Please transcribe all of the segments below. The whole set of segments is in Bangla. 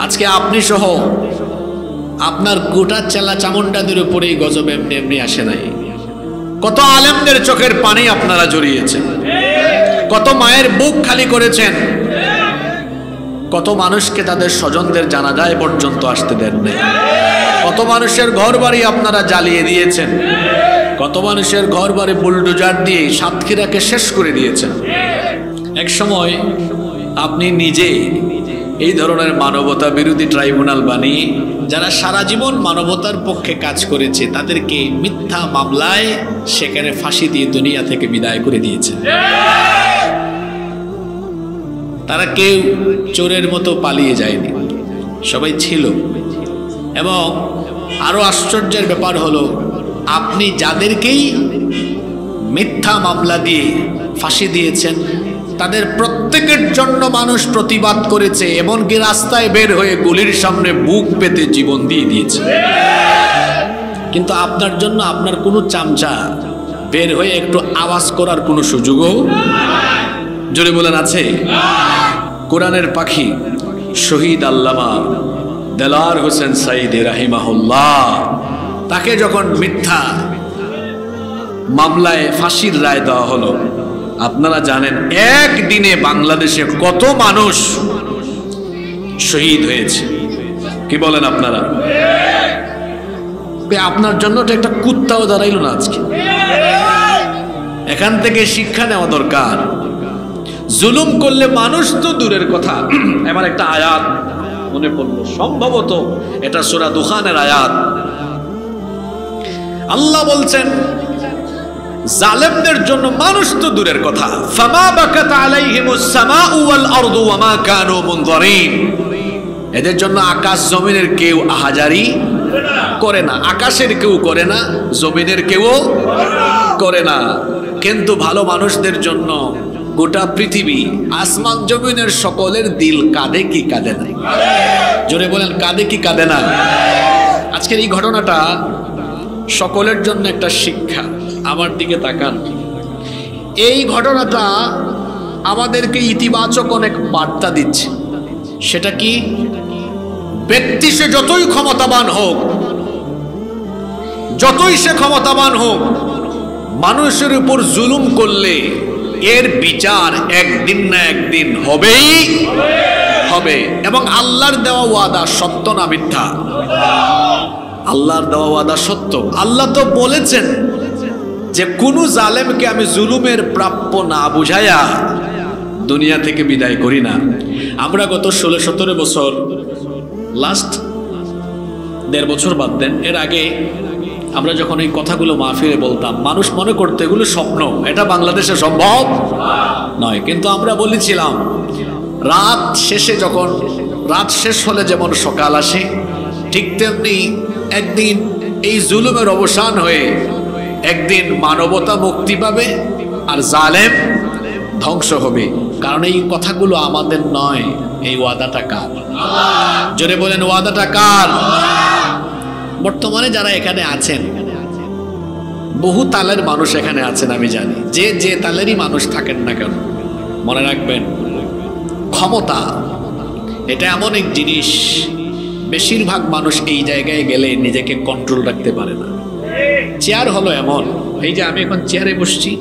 আজকে আপনি সহ আপনার গোটা চেলা চামুন্ডাদের উপরেই গজব এমনি এমনি আসে নাই। কত আলেমদের চোখের পানি আপনারা জড়িয়েছেন, কত মায়ের বুক খালি করেছেন, কত মানুষকে তাদের স্বজনদের জানাজায় পর্যন্ত আসতে দেন নাই, কত মানুষের ঘর বাড়ি আপনারা জ্বালিয়ে দিয়েছেন, কত মানুষের ঘর বাড়ি বুলডোজার দিয়ে সাতক্ষীরাকে শেষ করে দিয়েছেন। এক সময় আপনি নিজে এই ধরনের মানবতা বিরোধী ট্রাইব্যুনাল বানিয়ে যারা সারা জীবন মানবতার পক্ষে কাজ করেছে তাদেরকে মিথ্যা মামলায় সেখানে ফাঁসি দিয়ে দুনিয়া থেকে বিদায় করে দিয়েছে। তারা কেউ চোরের মতো পালিয়ে যায়নি, সবাই ছিল। এবং আরো আশ্চর্যের ব্যাপার হলো, আপনি যাদেরকেই মিথ্যা মামলা দিয়ে ফাঁসি দিয়েছেন তাদের প্রত্যেকের জন্য মানুষ প্রতিবাদ করেছে, এমনকি রাস্তায় বের হয়ে গুলির সামনে বুক পেতে জীবন দিয়ে দিয়েছে। কিন্তু আপনার জন্য আপনার কোনো চামচা বের হয়ে একটু আওয়াজ করার কোনো সুযোগও, জোরে বলেন, আছে? কোরআনের পাখি শহীদ আল্লামা দেলাওয়ার হোসেন সাঈদী রাহিমাহুল্লাহ, তাকে যখন মিথ্যা মামলায় ফাঁসির রায় দেওয়া হলো, আপনারা জানেন একদিনে বাংলাদেশে কত মানুষ শহীদ হয়েছে? কি বলেন আপনারা? আপনার জন্য তো একটা কুত্তাও দাঁড়াইল না আজকে। এখান থেকে শিক্ষা নেওয়া দরকার। জুলুম করলে মানুষ তো দূরের কথা। এবার একটা আয়াত মনে পড়লো, সম্ভবত এটা সূরা দুখানের আয়াত। আল্লাহ বলছেন জালেমদের জন্য মানুষ তো দূরের কথা, ফামা বাকাত আলাইহিমুস সামাউ ওয়াল আরদু ওয়া মা কানু মুনযারিন। এদের জন্য আকাশ জমিনের কেউ আহাজারি করে না, আকাশের কেউ করে না, জমিনের কেউ করে না। কিন্তু ভালো মানুষদের জন্য গোটা পৃথিবী, আসমান জমিনের সকলের দিল কাঁদে কি কাঁদে না? জোরে বলেন, কাঁদে কি কাঁদে না? আজকের এই ঘটনাটা সকলের জন্য একটা শিক্ষা। আমার দিকে তাকান, এই ঘটনাটা আমাদেরকে ইতিবাচক অনেক বার্তা দিচ্ছে। সেটা কি? ব্যক্তি সে যতই ক্ষমতাবান হোক, যতই সে ক্ষমতাবান হোক, মানুষের উপর জুলুম করলে এর বিচার একদিন না একদিন হবেই হবে। এবং আল্লাহর দেওয়া ওয়াদা সত্য না মিথ্যা? আল্লাহর দেওয়া ওয়াদা সত্য। আল্লাহ তো বলেছেন যে কোনো জালেমকে আমি জুলুমের প্রাপ্য না বুঝাইয়া দুনিয়া থেকে বিদায় করি না। আমরা গত 16-17 বছর, লাস্ট 1.5 বছর বাদ দেন, এর আগে আমরা যখন এই কথাগুলো মাহফিলে বলতাম, মানুষ মনে করতো এগুলো স্বপ্ন, এটা বাংলাদেশে সম্ভব নয়। কিন্তু আমরা বলেছিলাম রাত শেষে, যখন রাত শেষ হলে যেমন সকাল আসে, ঠিক তেমনি একদিন এই জুলুমের অবসান হয়ে একদিন মানবতা মুক্তি পাবে আর জালেম ধ্বংস হবে। কারণ এই কথাগুলো আমাদের নয়, এই ওয়াদাটা কার? জোরে বলেন, ওয়াদাটা কার? বর্তমানে যারা এখানে আছেন, বহু তালের মানুষ এখানে আছেন, আমি জানি। যে তালেরই মানুষ থাকেন না কেন, মনে রাখবেন ক্ষমতা এটা এমন এক জিনিস, বেশিরভাগ মানুষ এই জায়গায় গেলে নিজেকে কন্ট্রোল রাখতে পারে না। চেয়ার হলো এমন, এই যে আমি এখন চেয়ারে বসছি,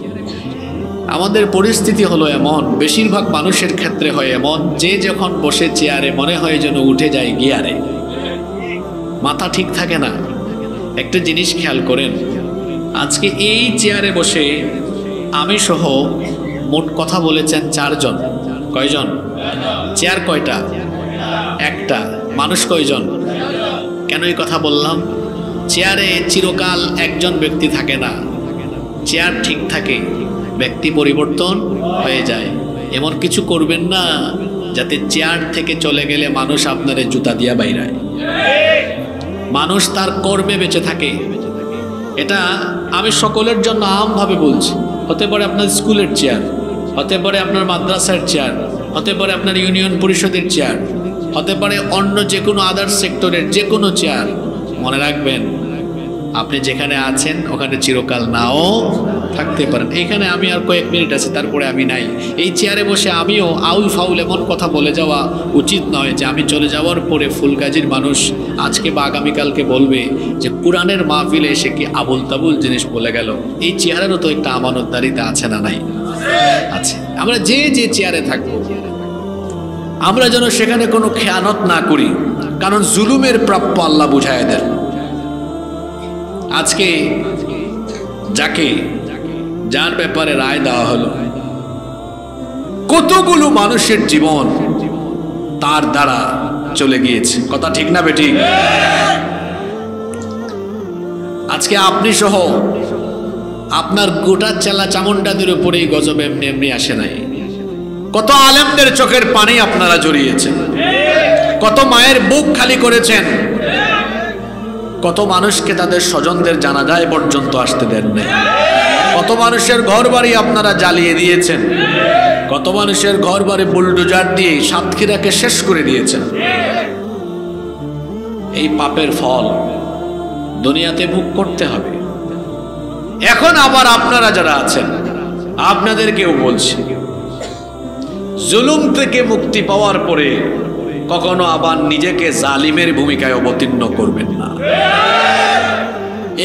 আমাদের পরিস্থিতি হলো এমন, বেশিরভাগ মানুষের ক্ষেত্রে হয় এমন, যে যখন বসে চেয়ারে মনে হয় যেন উঠে যায় গিয়ারে, মাথা ঠিক থাকে না। একটা জিনিস খেয়াল করেন, আজকে এই চেয়ারে বসে আমি সহ মোট কথা বলেছেন 4 জন। কয়জন? চেয়ার কয়টা? একটা। মানুষ কয়জন? কেন এই কথা বললাম? চেয়ারে চিরকাল একজন ব্যক্তি থাকে না, চেয়ার ঠিক থাকে, ব্যক্তি পরিবর্তন হয়ে যায়। এমন কিছু করবেন না যাতে চেয়ার থেকে চলে গেলে মানুষ আপনারে জুতা দিয়া বাইরায়। মানুষ তার কর্মে বেঁচে থাকে। এটা আমি সকলের জন্য আমভাবে বলছি। হতে পারে আপনার স্কুলের চেয়ার, হতে পারে আপনার মাদ্রাসার চেয়ার, হতে পারে আপনার ইউনিয়ন পরিষদের চেয়ার, হতে পারে অন্য যে কোনো আদার সেক্টরের যে কোনো চেয়ার। মনে রাখবেন আপনি যেখানে আছেন ওখানে চিরকাল নাও থাকতে পারেন। এখানে আমি আর কয়েক মিনিট আছি, তারপরে আমি নাই। এই চেয়ারে বসে আমিও আউল ফাউল এমন কথা বলে যাওয়া উচিত নয় যে আমি চলে যাওয়ার পরে ফুলগাজীর মানুষ আজকে বা আগামীকালকে বলবে যে কোরআনের মাহফিলে এসে কি আবুল তাবুল জিনিস বলে গেল। এই চেয়ারেরও তো একটা আমানতদারিতা আছে না নাই? আছে। আমরা যে যে চেয়ারে থাকবো আমরা যেন সেখানে কোনো খেয়ানত না করি, কারণ জুলুমের প্রাপ্য আল্লাহ বুঝায় দেন। আজকে যার ব্যাপারে রায় দেওয়া হলো, কতগুলো মানুষের জীবন তার দ্বারা চলে গিয়েছে। কথা ঠিক না বেঠিক? আজকে আপনি সহ আপনার গোটা চেলা চামুন্ডাদের উপরেই গজব এমনি এমনি আসে নাই। কত আলেমদের চোখের পানি আপনারা জড়িয়েছেন, কত মায়ের বুক খালি করেছেন, কত মানুষকে তাদের স্বজনদের জানাজায় পর্যন্ত আসতে দেন নাই, কত মানুষের ঘর বাড়ি আপনারা জ্বালিয়ে দিয়েছেন, কত মানুষের ঘর বাড়ি বুলডোজার দিয়ে সাতক্ষীরাকে শেষ করে দিয়েছেন। এই পাপের ফল দুনিয়াতে ভোগ করতে হবে। এখন আবার আপনারা যারা আছেন আপনাদেরকেও বলছি, জুলুম থেকে মুক্তি পাওয়ার পরে কখনো আবার নিজেকে জালিমের ভূমিকায় অবতীর্ণ করবেন না।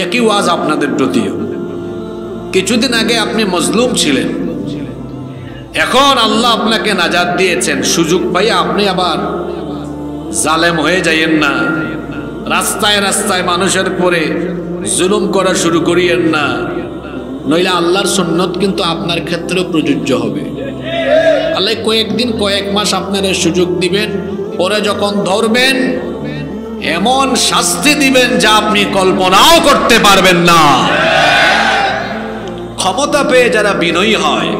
একই ওয়াজ আপনাদের প্রতিও। কিছুদিন আগে আপনি মজলুম ছিলেন, এখন আল্লাহ আপনাকে নাজাত দিয়েছেন, সুযোগ পাই আপনি আবার জালেম হয়ে যাইয়েন না। রাস্তায় রাস্তায় মানুষের পরে জুলুম করা শুরু করিয়েন না, নইলে আল্লাহর সুন্নত কিন্তু আপনার ক্ষেত্রেও প্রযোজ্য হবে। আল্লাহ কয়েকদিন কয়েক মাস আপনারা সুযোগ দিবেন, পরে যখন ধরবেন এমন শাস্তি দিবেন যা আপনি কল্পনাও করতে পারবেন না। ক্ষমতা পেয়ে যারা বিনয়ী হয়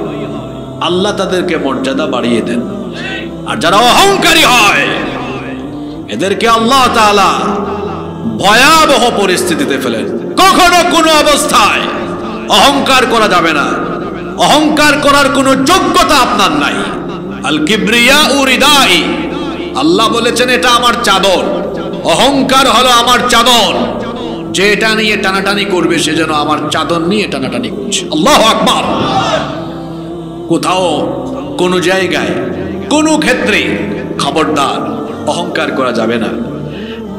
আল্লাহ তাদেরকে মর্যাদা বাড়িয়ে দেন, আর যারা অহংকারী হয় এদেরকে আল্লাহ তাআলা ভয়াবহ পরিস্থিতিতে ফেলেন। কখনো কোনো অবস্থায় অহংকার করা যাবে না, অহংকার করার কোনো যোগ্যতা আপনার নাই। আল কিবরিয়া উরিদাই, আল্লাহ বলেছেন এটা আমার চাদর। অহংকার হলো আমার চাদর, যে এটা নিয়ে টানাটানি করবে সে যেন আমার চাদর নিয়ে টানাটানি করছে। আল্লাহু আকবার। কোথাও কোনো জায়গায় কোনো ক্ষেত্রে খবরদার অহংকার করা যাবে না।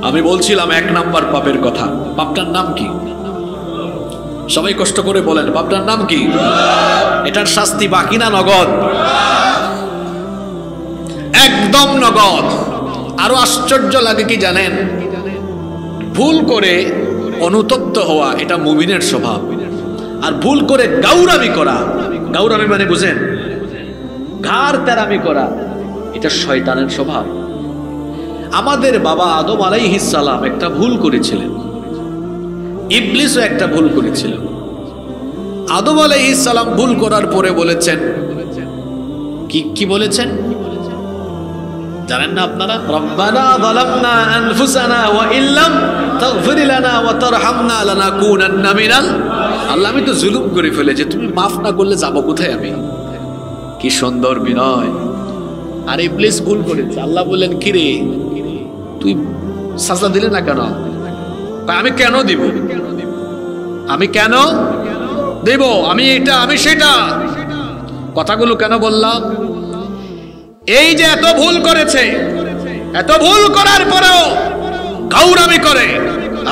আমি বলছিলাম 1 নাম্বার পাপের কথা। পাপটার নাম কি? সবাই কষ্ট করে বলেন, পাপটার নাম কি? এটার শাস্তি বাকি না নগদ? একদম নগদ। আরো আশ্চর্য লাগে কি জানেন? ভুল করে অনুতপ্ত হওয়া এটা মুমিনের স্বভাব, আর ভুল করে গাউরামি করা, গাউরামি মানে বুঝেন, ঘাড় তেরামি করা, এটা শয়তানের স্বভাব। আমাদের বাবা আদম আলাইহিস সালাম একটা ভুল করেছিলেন, ইবলিসও একটা ভুল করেছিল। আদম আলাইহিস সালাম ভুল করার পরে বলেছেন কি বলেছেন জানেন না আপনারা? রব্বানা যালামনা আনফুসানা ওয়া ইল্লাম তাগফির লানা ওয়া তারহামনা লানাকুনান্না মিনাল। আল্লাহ আমি তো জুলুম করে ফেলেছি, তুমি মাফ না করলে যাব কোথায় আমি? কি সুন্দর বিনয়। আর ইবলিস ভুল করেছে, আল্লাহ বললেন কি রে তুই সাজদা দিলে না কেন? আমি কেন দিব, আমি কেন দেব, আমি এটা আমি সেটা, কথাগুলো কেন বললাম? এই যে এত ভুল করেছে, এত ভুল করার পরেও গাউরামি করে,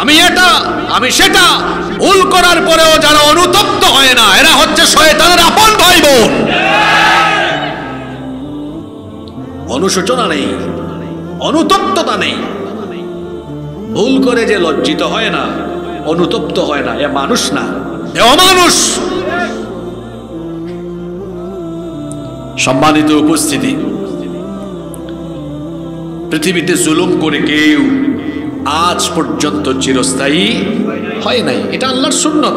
আমি এটা আমি সেটা, ভুল করার পরেও যারা অনুতপ্ত হয় না এরা হচ্ছে শয়তানের আপন ভাই বোন। অনুশোচনা নেই, অনুতপ্ততা নেই। ভুল করে যে লজ্জিত হয় না, অনুতপ্ত হয় না, এ মানুষ না, এ অমানুষ। সম্মানিত উপস্থিতি, পৃথিবীতে জুলুম করে কেউ আজ পর্যন্ত চিরস্থায়ী হয় নাই, এটা আল্লাহর সুন্নত।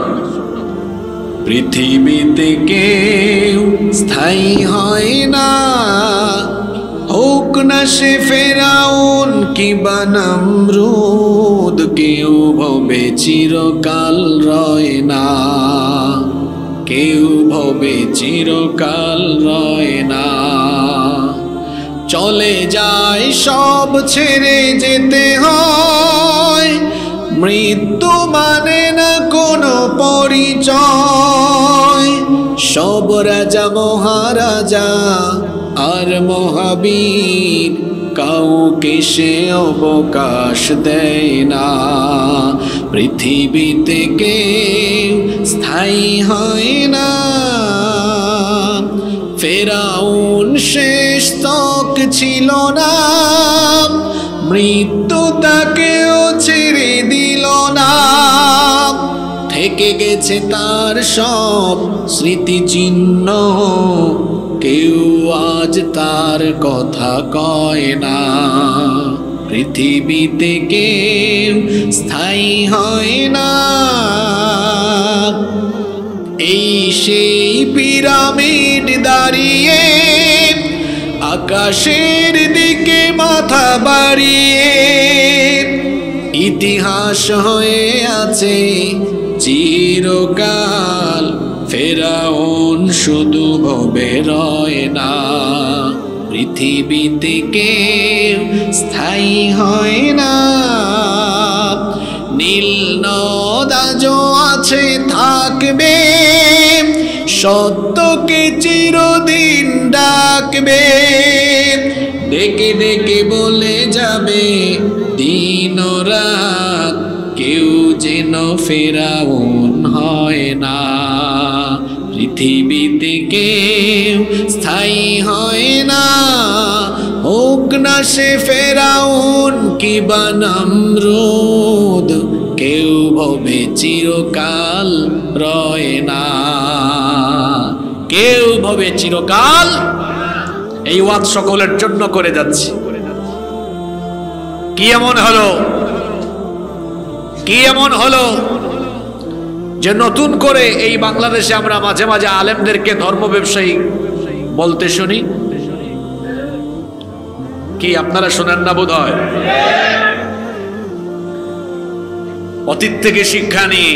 পৃথিবীতে কেউ স্থায়ী হয় না, হোক না সে ফেরাউন কিংবা নমরুদ, কেউ ভবে চিরকাল রয় না, কেউ ভবে চিরকাল রয় না। চলে যায় সব ছেড়ে যেতে হয়, মৃত্যু মানে না কোনো পরিচয়, সব রাজা মহারাজা আর মহাবীর কাউকে সে অবকাশ দেয় না। পৃথিবীতে কেউ স্থায়ী হয় না, ফেরাউন শেষ তক ছিল না, মৃত্যু তাকেও ছেড়ে দিল না। থেকে গেছে তার সব স্মৃতিচিহ্ন, কেউ আজ তার কথা কয় না। পৃথিবীতে কেউ স্থায়ী হয় না। এই সেই পিরামিড দাঁড়িয়ে আকাশের দিকে মাথা বাড়িয়ে, ইতিহাস হয়ে আছে চিরকাল। ফেরাউন শুধু ভবে রয় না, পৃথিবীতে কেউ স্থায়ী হয় না। নীল নদ আজও আছে থাকবে, সত্যকে চিরদিন ডাকবে। ডেকে ডেকে বলে যাবে দিন রাত, কেউ যেন ফেরাউন হয় না। পৃথিবীতে কেউ স্থায়ী হয় না, হোক না সে ফেরাউন কিবা নমরুদ, কেউ ভবে চিরকাল রয় না, কেউ ভবে চিরকাল। এই ওয়াজ সকলের জন্য করে যাচ্ছি। কি এমন হলো, কি এমন হলো যে নতুন করে এই বাংলাদেশে আমরা মাঝে মাঝে আলেমদেরকে ধর্ম ব্যবসায়ী বলতে শুনি? কি আপনারা শোনেন না বোধ হয়? অতীত থেকে শিক্ষা নিয়ে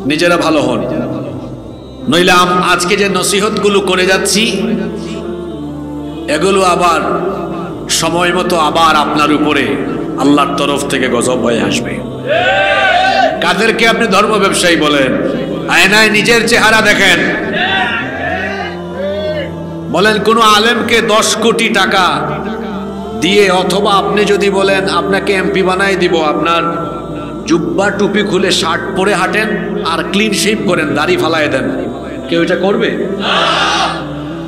নিজেরা ভালো হন, নইলে আজকে যে নসিহত গুলো করে যাচ্ছি এগুলো আবার সময় মতো আবার আপনার উপরে আল্লাহর তরফ থেকে গজব হয়ে আসবে। কাদেরকে আপনি ধর্ম ব্যবসায়ী বলেন? আয়নায় নিজের চেহারা দেখেন। বলেন কোন আলেমকে 10 কোটি টাকা দিয়ে, অথবা আপনি যদি বলেন আপনাকে এমপি বানাই দিব, আপনার জুব্বা টুপি খুলে শার্ট পরে হাঁটেন আর ক্লিন শেভ করেন, দাড়ি ফালায় দেন, কেউ এটা করবে?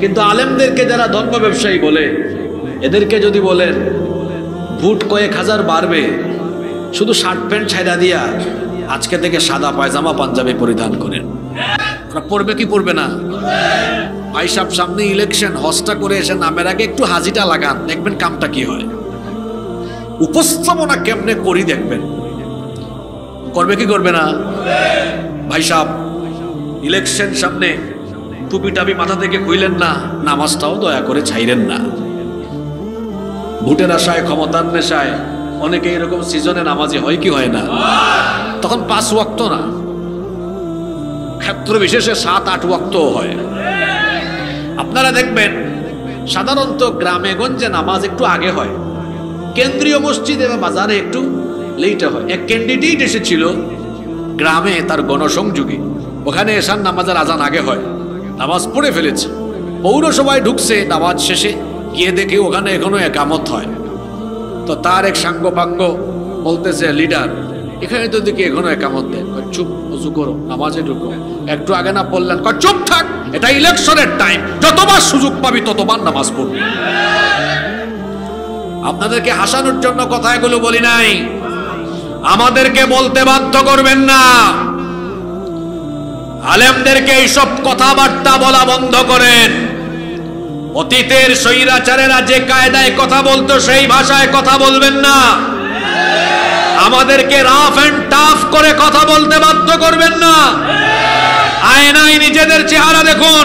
কিন্তু আলেমদেরকে যারা ধর্ম ব্যবসায়ী বলে, এদেরকে যদি বলেন ভোট কয়েক হাজার বাড়বে, শুধু শার্ট প্যান্ট ছাইড়া দিয়া আজকে থেকে সাদা পায়জামা পাঞ্জাবি পরিধান করেন, পড়বে কি পড়বে না? ভাই সাহেব সামনে ইলেকশন, হজটা করে এসে নামের আগে একটু হাজিটা লাগান, দেখবেন কামটা কি হয়। উপস্থাপনা কেমনে করি দেখবেন। করবে কি করবে না? ভাই সাহেব ইলেকশন সামনে, টুপি টাপি মাথা থেকে খুইলেন না, নামাজটাও দয়া করে ছাইরেন না। ভোটের আশায়, ক্ষমতার নেশায় অনেকে এরকম সিজনে নামাজি হয় কি হয় না? তখন 5 ওয়াক্ত না, ক্ষেত্র বিশেষে 7-8 ওয়াক্ত হয়। আপনারা দেখবেন সাধারণত গ্রামে গঞ্জে নামাজ একটু আগে হয়, কেন্দ্রীয় মসজিদে বা বাজারে একটু লেটে হয়। এক ক্যান্ডিডেট এসেছিল গ্রামে, তার গণসংযোগী, ওখানে এসার নামাজের আজান আগে হয়, নামাজ পড়ে ফেলেছে। পৌরসভায় ঢুকছে, নামাজ শেষে গিয়ে দেখে ওখানে এখনো একামত হয়। তো তার এক সাঙ্গ পাঙ্গ বলতেছে, লিডার এখানে তো দেখি এখনো একামত দেয়। চুপ, ওযু করো, নামাজে ঢুকো। একটু আগে না পড়লেন? চুপ থাক, এটা ইলেকশনের টাইম, যতবার সুযোগ পাবি ততবার নামাজ পড়বি। আপনাদেরকে হাসানোর জন্য কথা এগুলো বলি নাই, আমাদেরকে বলতে বাধ্য করবেন না। আলেমদেরকে এইসব কথাবার্তা বলা বন্ধ করেন। অতীতের স্বৈরাচারেরা যে কায়দায় কথা বলতো সেই ভাষায় কথা বলবেন না। আমাদেরকে রাফ এন্ড টাফ করে কথা বলতে বাধ্য করবেন না। আয়নায় নিজেদের চেহারা দেখুন।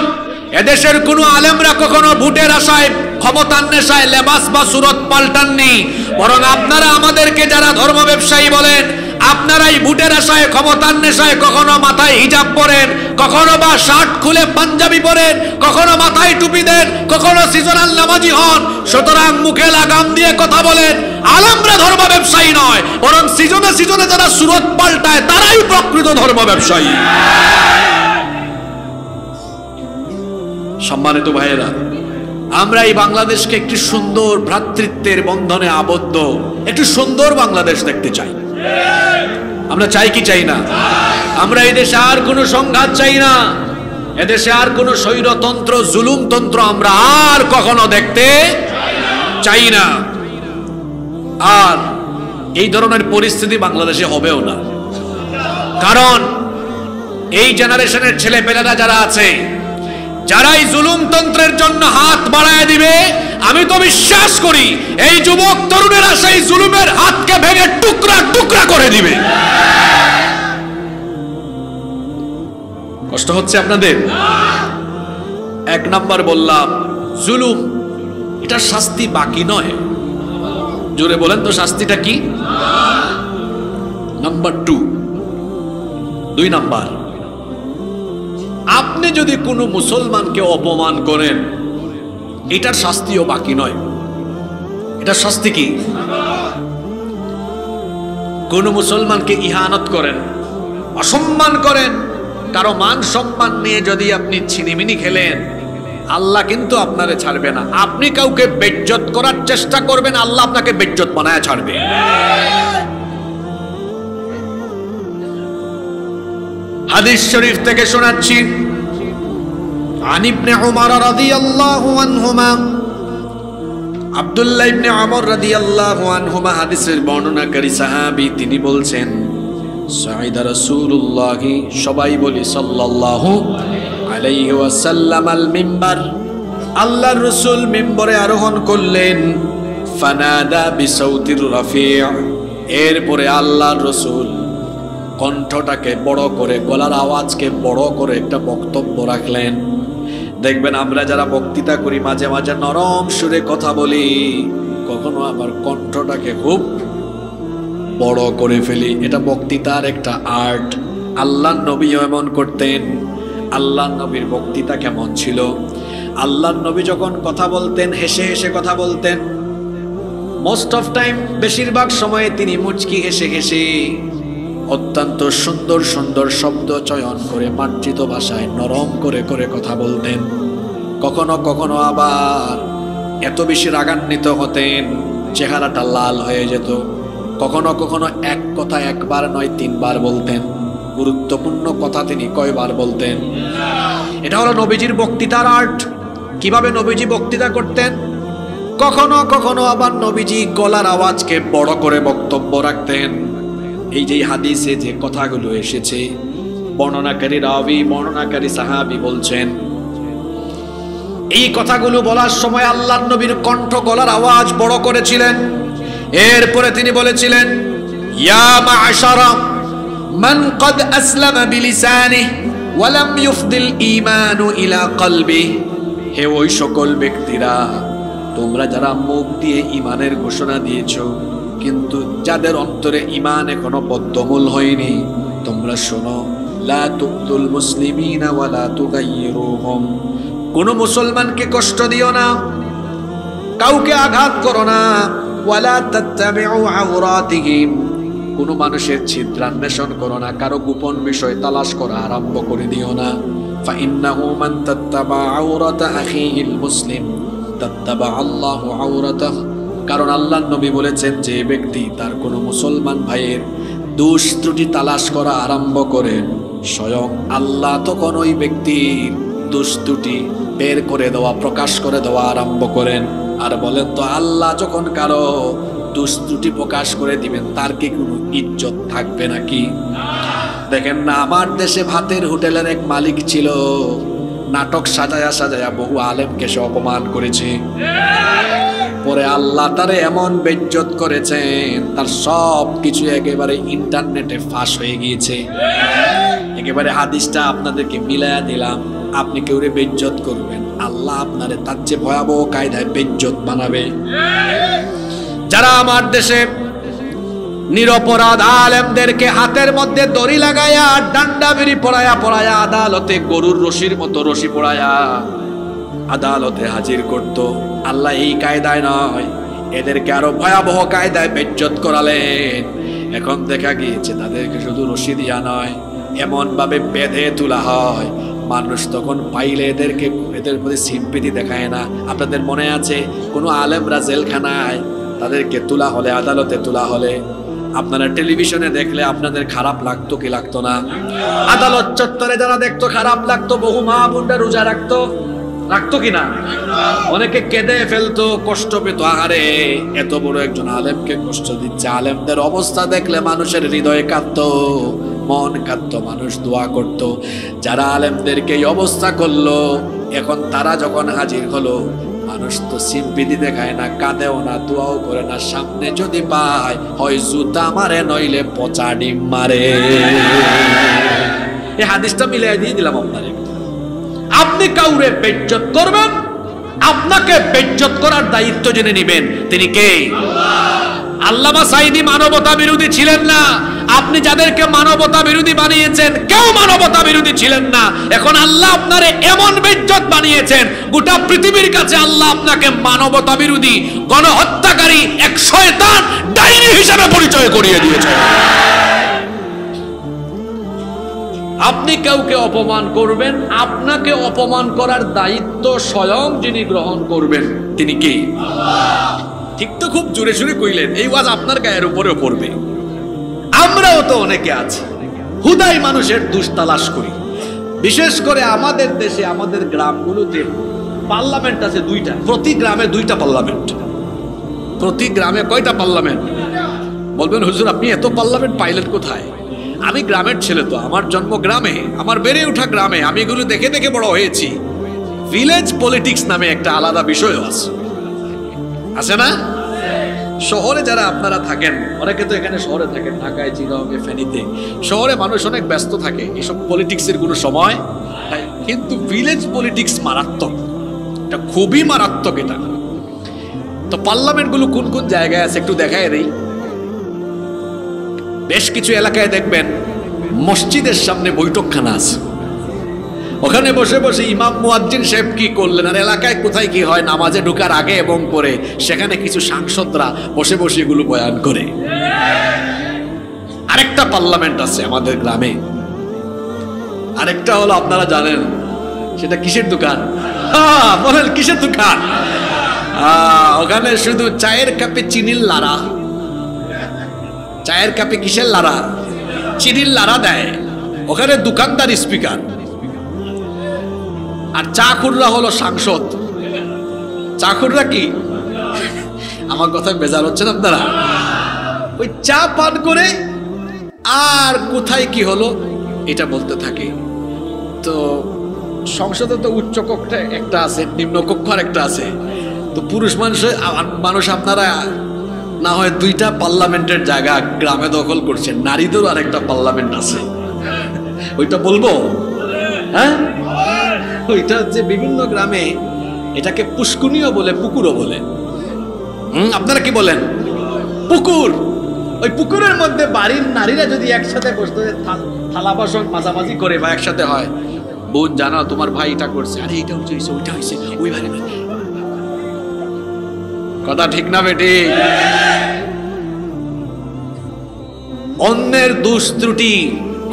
এদেশের কোনো আলেমরা কখনো ভোটের আশায়, ক্ষমতার নেশায় লেবাস বা সুরত পাল্টাননি, বরং আপনারা আমাদেরকে যারা ধর্ম ব্যবসায়ী বলেন, আপনারাই ভোটের আশায়, ক্ষমতার নেশায় কখনো মাথায় হিজাব পরেন, কখনো বা শার্ট খুলে পাঞ্জাবি পরেন, কখনো মাথায় টুপি দেন, কখনো সিজনাল নামাজি হন। সুতরাং মুখে লাগাম দিয়ে কথা বলেন। আলেমরা ধর্ম ব্যবসায়ী নয়, বরং সিজনে সিজনে যারা সুরত পাল্টায় তারাই প্রকৃত ধর্ম ব্যবসায়ী। সম্মানিত ভাইয়েরা, আমরা এই বাংলাদেশকে একটি সুন্দর ভ্রাতৃত্বের বন্ধনে আবদ্ধ একটি সুন্দর বাংলাদেশ দেখতে চাই। আমরা চাই কি চাই না? আমরা এই দেশে আর কোনো সংঘাত চাই না, এদেশে আর কোনো স্বৈরতন্ত্র জুলুমতন্ত্র আমরা আর কখনো দেখতে চাই না। আর এই ধরনের পরিস্থিতি বাংলাদেশে হবেও না, কারণ এই জেনারেশনের ছেলেপেলেরা যারা আছে, যারা এই জুলুমতন্ত্রের জন্য হাত বাড়ায় দিবে, আমি তো বিশ্বাস করি এই যুবক তরুণেরা সেই জুলুমের হাতকে ভেঙে টুকরা টুকরা করে দিবে। কষ্ট হচ্ছে আপনাদের? এক নাম্বার বললাম, জুলুম এটা শাস্তি বাকি নয়। জোরে বলেন তো, শাস্তিটা কি? নাম্বার 2 নাম্বার, আপনি যদি কোনো মুসলমানকে অপমান করেন, এটার শাস্তিও বাকি নয়। এটার শাস্তি কি? কোন মুসলমানকে ইহানত করেন, অসম্মান করেন, কারো মান সম্মান নিয়ে যদি আপনি ছিনিমিনি খেলেন, আল্লাহ কিন্তু আপনারে ছাড়বে না। আপনি কাউকে বেজ্জত করার চেষ্টা করবেন, আল্লাহ আপনাকে বেজ্জত বানায় ছাড়বে। হাদিস শরীফ থেকে শোনাচ্ছি, আন ইবনে উমর রাদিয়াল্লাহু আনহুমা, আব্দুল্লাহ ইবনে উমর রাদিয়াল্লাহু আনহুমা হাদিসের বর্ণনাকারী সাহাবী, তিনি বলছেন, সাইদা রাসূলুল্লাহ, সবাই বলি সাল্লাল্লাহু আলাইহি ওয়াসাল্লাম, আল মিম্বার, আল্লাহর রাসূল মিম্বরে আরোহণ করলেন। ফানাদা বিসাউতির রাফি', এরপরে আল্লাহর রাসূল কণ্ঠটাকে বড় করে, গলার আওয়াজকে বড় করে একটা বক্তব্য রাখলেন। দেখবেন আমরা যারা বক্তৃতা করি মাঝে মাঝে নরম সুরে কথা বলি, কখনো আবার কণ্ঠটাকে খুব বড় করে ফেলি। এটা বক্তৃতার একটা আর্ট। আল্লাহর নবীও এমন করতেন। আল্লাহর নবীর বক্তৃতা কেমন ছিল? আল্লাহর নবী যখন কথা বলতেন হেসে হেসে কথা বলতেন। মোস্ট অফ টাইম, বেশিরভাগ সময়ে তিনি মুচকি হেসে হেসে অত্যন্ত সুন্দর সুন্দর শব্দ চয়ন করে মার্জিত ভাষায় নরম করে করে কথা বলতেন। কখনো কখনো আবার এত বেশি রাগান্বিত হতেন চেহারাটা লাল হয়ে যেত। কখনো কখনো এক কথা একবার নয় 3 বার বলতেন। গুরুত্বপূর্ণ কথা তিনি কয়বার বলতেন? এটা হলো নবীজির বক্তৃতার আর্ট। কিভাবে নবীজি বক্তৃতা করতেন? কখনো কখনো আবার নবীজি গলার আওয়াজকে বড় করে বক্তব্য রাখতেন। এই যে হাদিসে যে কথাগুলো এসেছে, বর্ণনাকারী রাবি, বর্ণনাকারী সাহাবী বলছেন, এই কথাগুলো বলার সময় আল্লাহর নবীর কণ্ঠ, গলার আওয়াজ বড় করেছিলেন। এরপরে তিনি বলেছিলেন, ইয়া মা'শারা মান ক্বাদ আসলামা বিলিসানিহি ওয়া লাম ইফদিল ঈমানু ইলা কলবিহি, হে ওই সকল ব্যক্তিরা, তোমরা যারা মুখ দিয়ে ঈমানের ঘোষণা দিয়েছো কিন্তু যাদের অন্তরে ঈমান এখনো বদ্ধমূল হয়নি, তোমরা শোনো, লা তুকতুল মুসলিমিনা ওয়া লা তুগাইয়িরুহুম, কোন মুসলমানকে কষ্ট দিও না, কাউকে আঘাত করো না। ওয়ালা তাত্তাবিউ আওরাতিহিম, কোন মানুষের ছিদ্রান্বেষণ করো না, কারো গোপন বিষয় তালাশ করা আরম্ভ করে দিও না। ফাইন্নাহু মান তাত্তাবা আওরাতা আখিহিল মুসলিম তাত্তাবা আল্লাহু আওরাতাহু, কারণ আল্লাহর নবী বলেছেন, যে ব্যক্তি তার কোনো মুসলমান ভাইয়ের দোষ ত্রুটি তালাশ করা আরম্ভ করেন, স্বয়ং আল্লাহ তখন ওই ব্যক্তির দোষ ত্রুটি বের করে দেওয়া, প্রকাশ করে দেওয়া আরম্ভ করেন। আর বলেন তো, আল্লাহ যখন কারো দোষ ত্রুটি প্রকাশ করে দিবেন, তার কি কোনো ইজ্জত থাকবে নাকি? দেখেন না, আমার দেশে ভাতের হোটেলের এক মালিক ছিল, নাটক সাজায়া সাজায়া বহু আলেমকে সে অপমান করেছে। পরে আল্লাহ তারে এমন বেজ্জত করেছেন, তার সব কিছু একেবারে ইন্টারনেটে ফাঁস হয়ে গিয়েছে। একেবারে হাদিসটা আপনাদেরকে মিলায়া দিলাম। আপনি কেউরে বেজ্জত করবেন, আল্লাহ আপনারে তার চেয়ে ভয়াবহ কায়দায় বেজ্জত বানাবে। যারা আমার দেশে নিরপরাধ আলেমদেরকে হাতের মধ্যে দড়ি লাগায়া ডান্ডা বিড়ি পড়ায়া পড়ায়া আদালতে গরুর রশির মতো রশি পড়ায়া আদালতে হাজির করত। আল্লাহ এই কায়দায় নয়, এদেরকে আরো ভয়াবহ কায়দায় বেজ্জত করালেন। এখন দেখা গিয়েছে তাদেরকে শুধু রশি দিয়া নয়, এমন ভাবে বেঁধে তোলা হয়, মানুষ তখন পাইলে এদের প্রতি সিম্পিতি দেখায় না। আপনাদের মনে আছে কোনো আলেমরা জেলখানায় তাদেরকে তোলা হলে, আদালতে তোলা হলে আপনারা টেলিভিশনে দেখলে আপনাদের খারাপ লাগতো কি লাগতো না? আদালত চত্বরে যারা দেখতো খারাপ লাগতো, বহু মা বোনরা রোজা রাখতো কিনা? অনেকে কেঁদে ফেলতো, কষ্ট পেত, আহারে এত বড় একজন আলেমকে কষ্ট দিচ্ছে। আলেমদের অবস্থা দেখলে মানুষের হৃদয়ে কাঁদতো, মন কাঁদতো, মানুষ দোয়া করত। যারা আলেমদেরকে এই অবস্থা করলো, এখন তারা যখন হাজির হলো, মানুষ তো সিম্পিতি দেখায় না, কাঁদেও না, দোয়াও করে না। সামনে যদি পায় হয় জুতা মারে, নইলে পচা ডিম মারে। এই হাদিসটা মিলিয়ে দিয়ে দিলাম আপনারে। আপনি কাউরে বেজ্জত করবেন, আপনাকে বেজ্জত করার দায়িত্ব জেনে নেবেন তিনি কে? আল্লামা সাঈদী মানবতা বিরোধী ছিলেন না। আপনি যাদেরকে মানবতা বিরোধী বানিয়েছেন, কেউ মানবতা বিরোধী ছিলেন না। এখন আল্লাহ আপনারে এমন বেজ্জত বানিয়েছেন, গোটা পৃথিবীর কাছে আল্লাহ আপনাকে মানবতা বিরোধী, গণহত্যাকারী, এক শয়তান, ডাইনি হিসেবে পরিচয় করিয়ে দিয়েছেন। আপনি কাউকে অপমান করবেন, আপনাকে অপমান করার দায়িত্ব স্বয়ং যিনি গ্রহণ করবেন তিনি কে? ঠিক তো, খুব জোরে সুরে কইলেন, এই ওয়াজ আপনার গায়ের উপরেও পড়বে। আমরাও তো অনেকে আছি হুদাই মানুষের দোষ তালাশ করি। বিশেষ করে আমাদের দেশে, আমাদের গ্রামগুলোতে পার্লামেন্ট আছে দুইটা, প্রতি গ্রামে দুইটা পার্লামেন্ট। প্রতি গ্রামে কয়টা পার্লামেন্ট? বলবেন হুজুর আপনি এত পার্লামেন্ট পাইলেন কোথায়? আমি গ্রামের ছেলে, তো আমার জন্ম গ্রামে, আমার বেড়ে ওঠা গ্রামে, আমি এগুলো দেখে দেখে বড় হয়েছি। ভিলেজ পলিটিক্স নামে একটা আলাদা বিষয় আছে না? শহরে যারা আপনারা থাকেন, অনেকে তো এখানে শহরে থাকেন, ঢাকায়, চিটাগং, ফেনীতে, শহরে মানুষ অনেক ব্যস্ত থাকে, এসব পলিটিক্সের কোনো সময়। কিন্তু ভিলেজ পলিটিক্স মারাত্মক, এটা খুবই মারাত্মক। এটা তো পার্লামেন্টগুলো কোন কোন জায়গায় আছে একটু দেখায় দেই। বেশ কিছু এলাকায় দেখবেন মসজিদের সামনে বৈঠকখানা আছে, ওখানে বসে বসে ইমাম মুয়াজ্জিন সাহেব কি করলেন, আর এলাকায় কোথায় কি হয় নামাজে ঢোকার আগে এবং পরে, সেখানে কিছু সাংসদরা বসে বসে এগুলো বয়ান করে। আরেকটা পার্লামেন্ট আছে আমাদের গ্রামে, আরেকটা হলো আপনারা জানেন সেটা কিসের দোকান? বলেন কিসের দোকান? ওখানে শুধু চায়ের কাপে চিনির লাড়া, চায়ের কাপে কিসের লাড়া? চিনির লাড়া দেয়। ওখানে দোকানদার স্পিকার, আর চাকুররা হলো সাংসদ। চাকুররা কি? আমার কথা বেজার হচ্ছেন আপনারা? ওই চা পান করে আর কোথায় কি হলো এটা বলতে থাকে। তো সংসদে তো উচ্চ কক্ষ একটা আছে, নিম্ন কক্ষ আর একটা আছে। তো পুরুষ মানুষ আপনারা না হয় দুইটা পার্লামেন্টের জায়গা গ্রামে দখল করছেন, নারীদেরও আরেকটা পার্লামেন্ট আছে। ওইটা বলবো? হ্যাঁ, ওইটা হচ্ছে বিভিন্ন গ্রামে এটাকে পুষ্কুনিও বলে, পুকুরও বলে। আপনারা কি বলেন? পুকুর। ওই পুকুরের মধ্যে বাড়ির নারীরা যদি একসাথে বসতে থালা বাসন মাঝামাঝি করে বা একসাথে হয়, বোন জানা তোমার ভাই এটা করছে, আরে এটা হচ্ছে, ওইটা হয়েছে, ওই ভাই। কথা ঠিক না বেটি? অন্যের দোষ ত্রুটি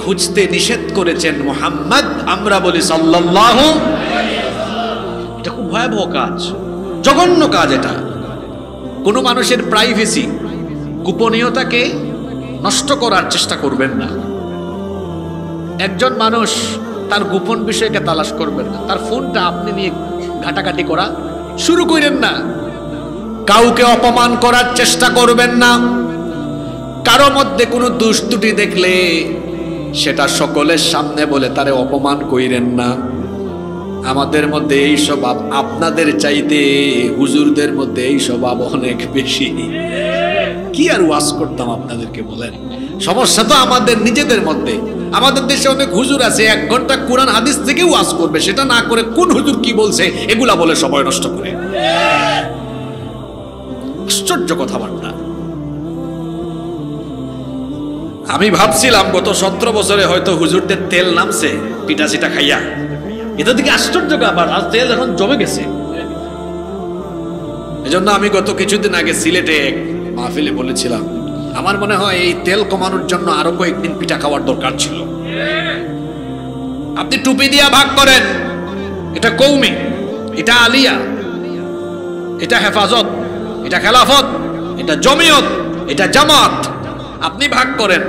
খুঁজতে নিষেধ করেছেন মুহাম্মদ। আমরা বলি সাল্লাল্লাহু। এটা খুব ভয়াবহ কাজ, জঘন্য কাজ। এটা কোনো মানুষের প্রাইভেসি, গোপনীয়তাকে নষ্ট করার চেষ্টা করবেন না। একজন মানুষ তার গোপন বিষয়কে তালাশ করবেন না, তার ফোনটা আপনি নিয়ে ঘাটাঘাটি করা শুরু করেন না। কাউকে অপমান করার চেষ্টা করবেন না। কারো মধ্যে কোনো দোষ ত্রুটি দেখলে সেটা সকলের সামনে বলে তারে অপমান কইরেন না। আমাদের মধ্যে এই স্বভাব, আপনাদের চাইতে হুজুরদের মধ্যে এই স্বভাব অনেক বেশি। কি আর ওয়াজ করতাম আপনাদেরকে বলেন? সমস্যা তো আমাদের নিজেদের মধ্যে। আমাদের দেশে অনেক হুজুর আছে 1 ঘন্টা কোরআন হাদিস থেকে ওয়াজ করবে, সেটা না করে কোন হুজুর কি বলছে এগুলা বলে সময় নষ্ট করে। আশ্চর্য কথাবার্তা। আমি ভাবছিলাম গত 17 বছরে হয়তো হুজুরদের তেল নামছে পিঠা সিটা খাইয়া, এটা দিকে আশ্চর্য ব্যাপার, আর তেল এখন জমে গেছে। এজন্য আমি গত কিছুদিন আগে সিলেটে মাহফিলে বলেছিলাম, আমার মনে হয় এই তেল কমানোর জন্য আরো কয়েকদিন পিঠা খাওয়ার দরকার ছিল। আপনি টুপি দিয়া ভাগ করেন, এটা কৌমি, এটা আলিয়া, এটা হেফাজত, এটা খেলাফত, এটা জমিয়ত, এটা জামাত, আপনি ভাগ করেন।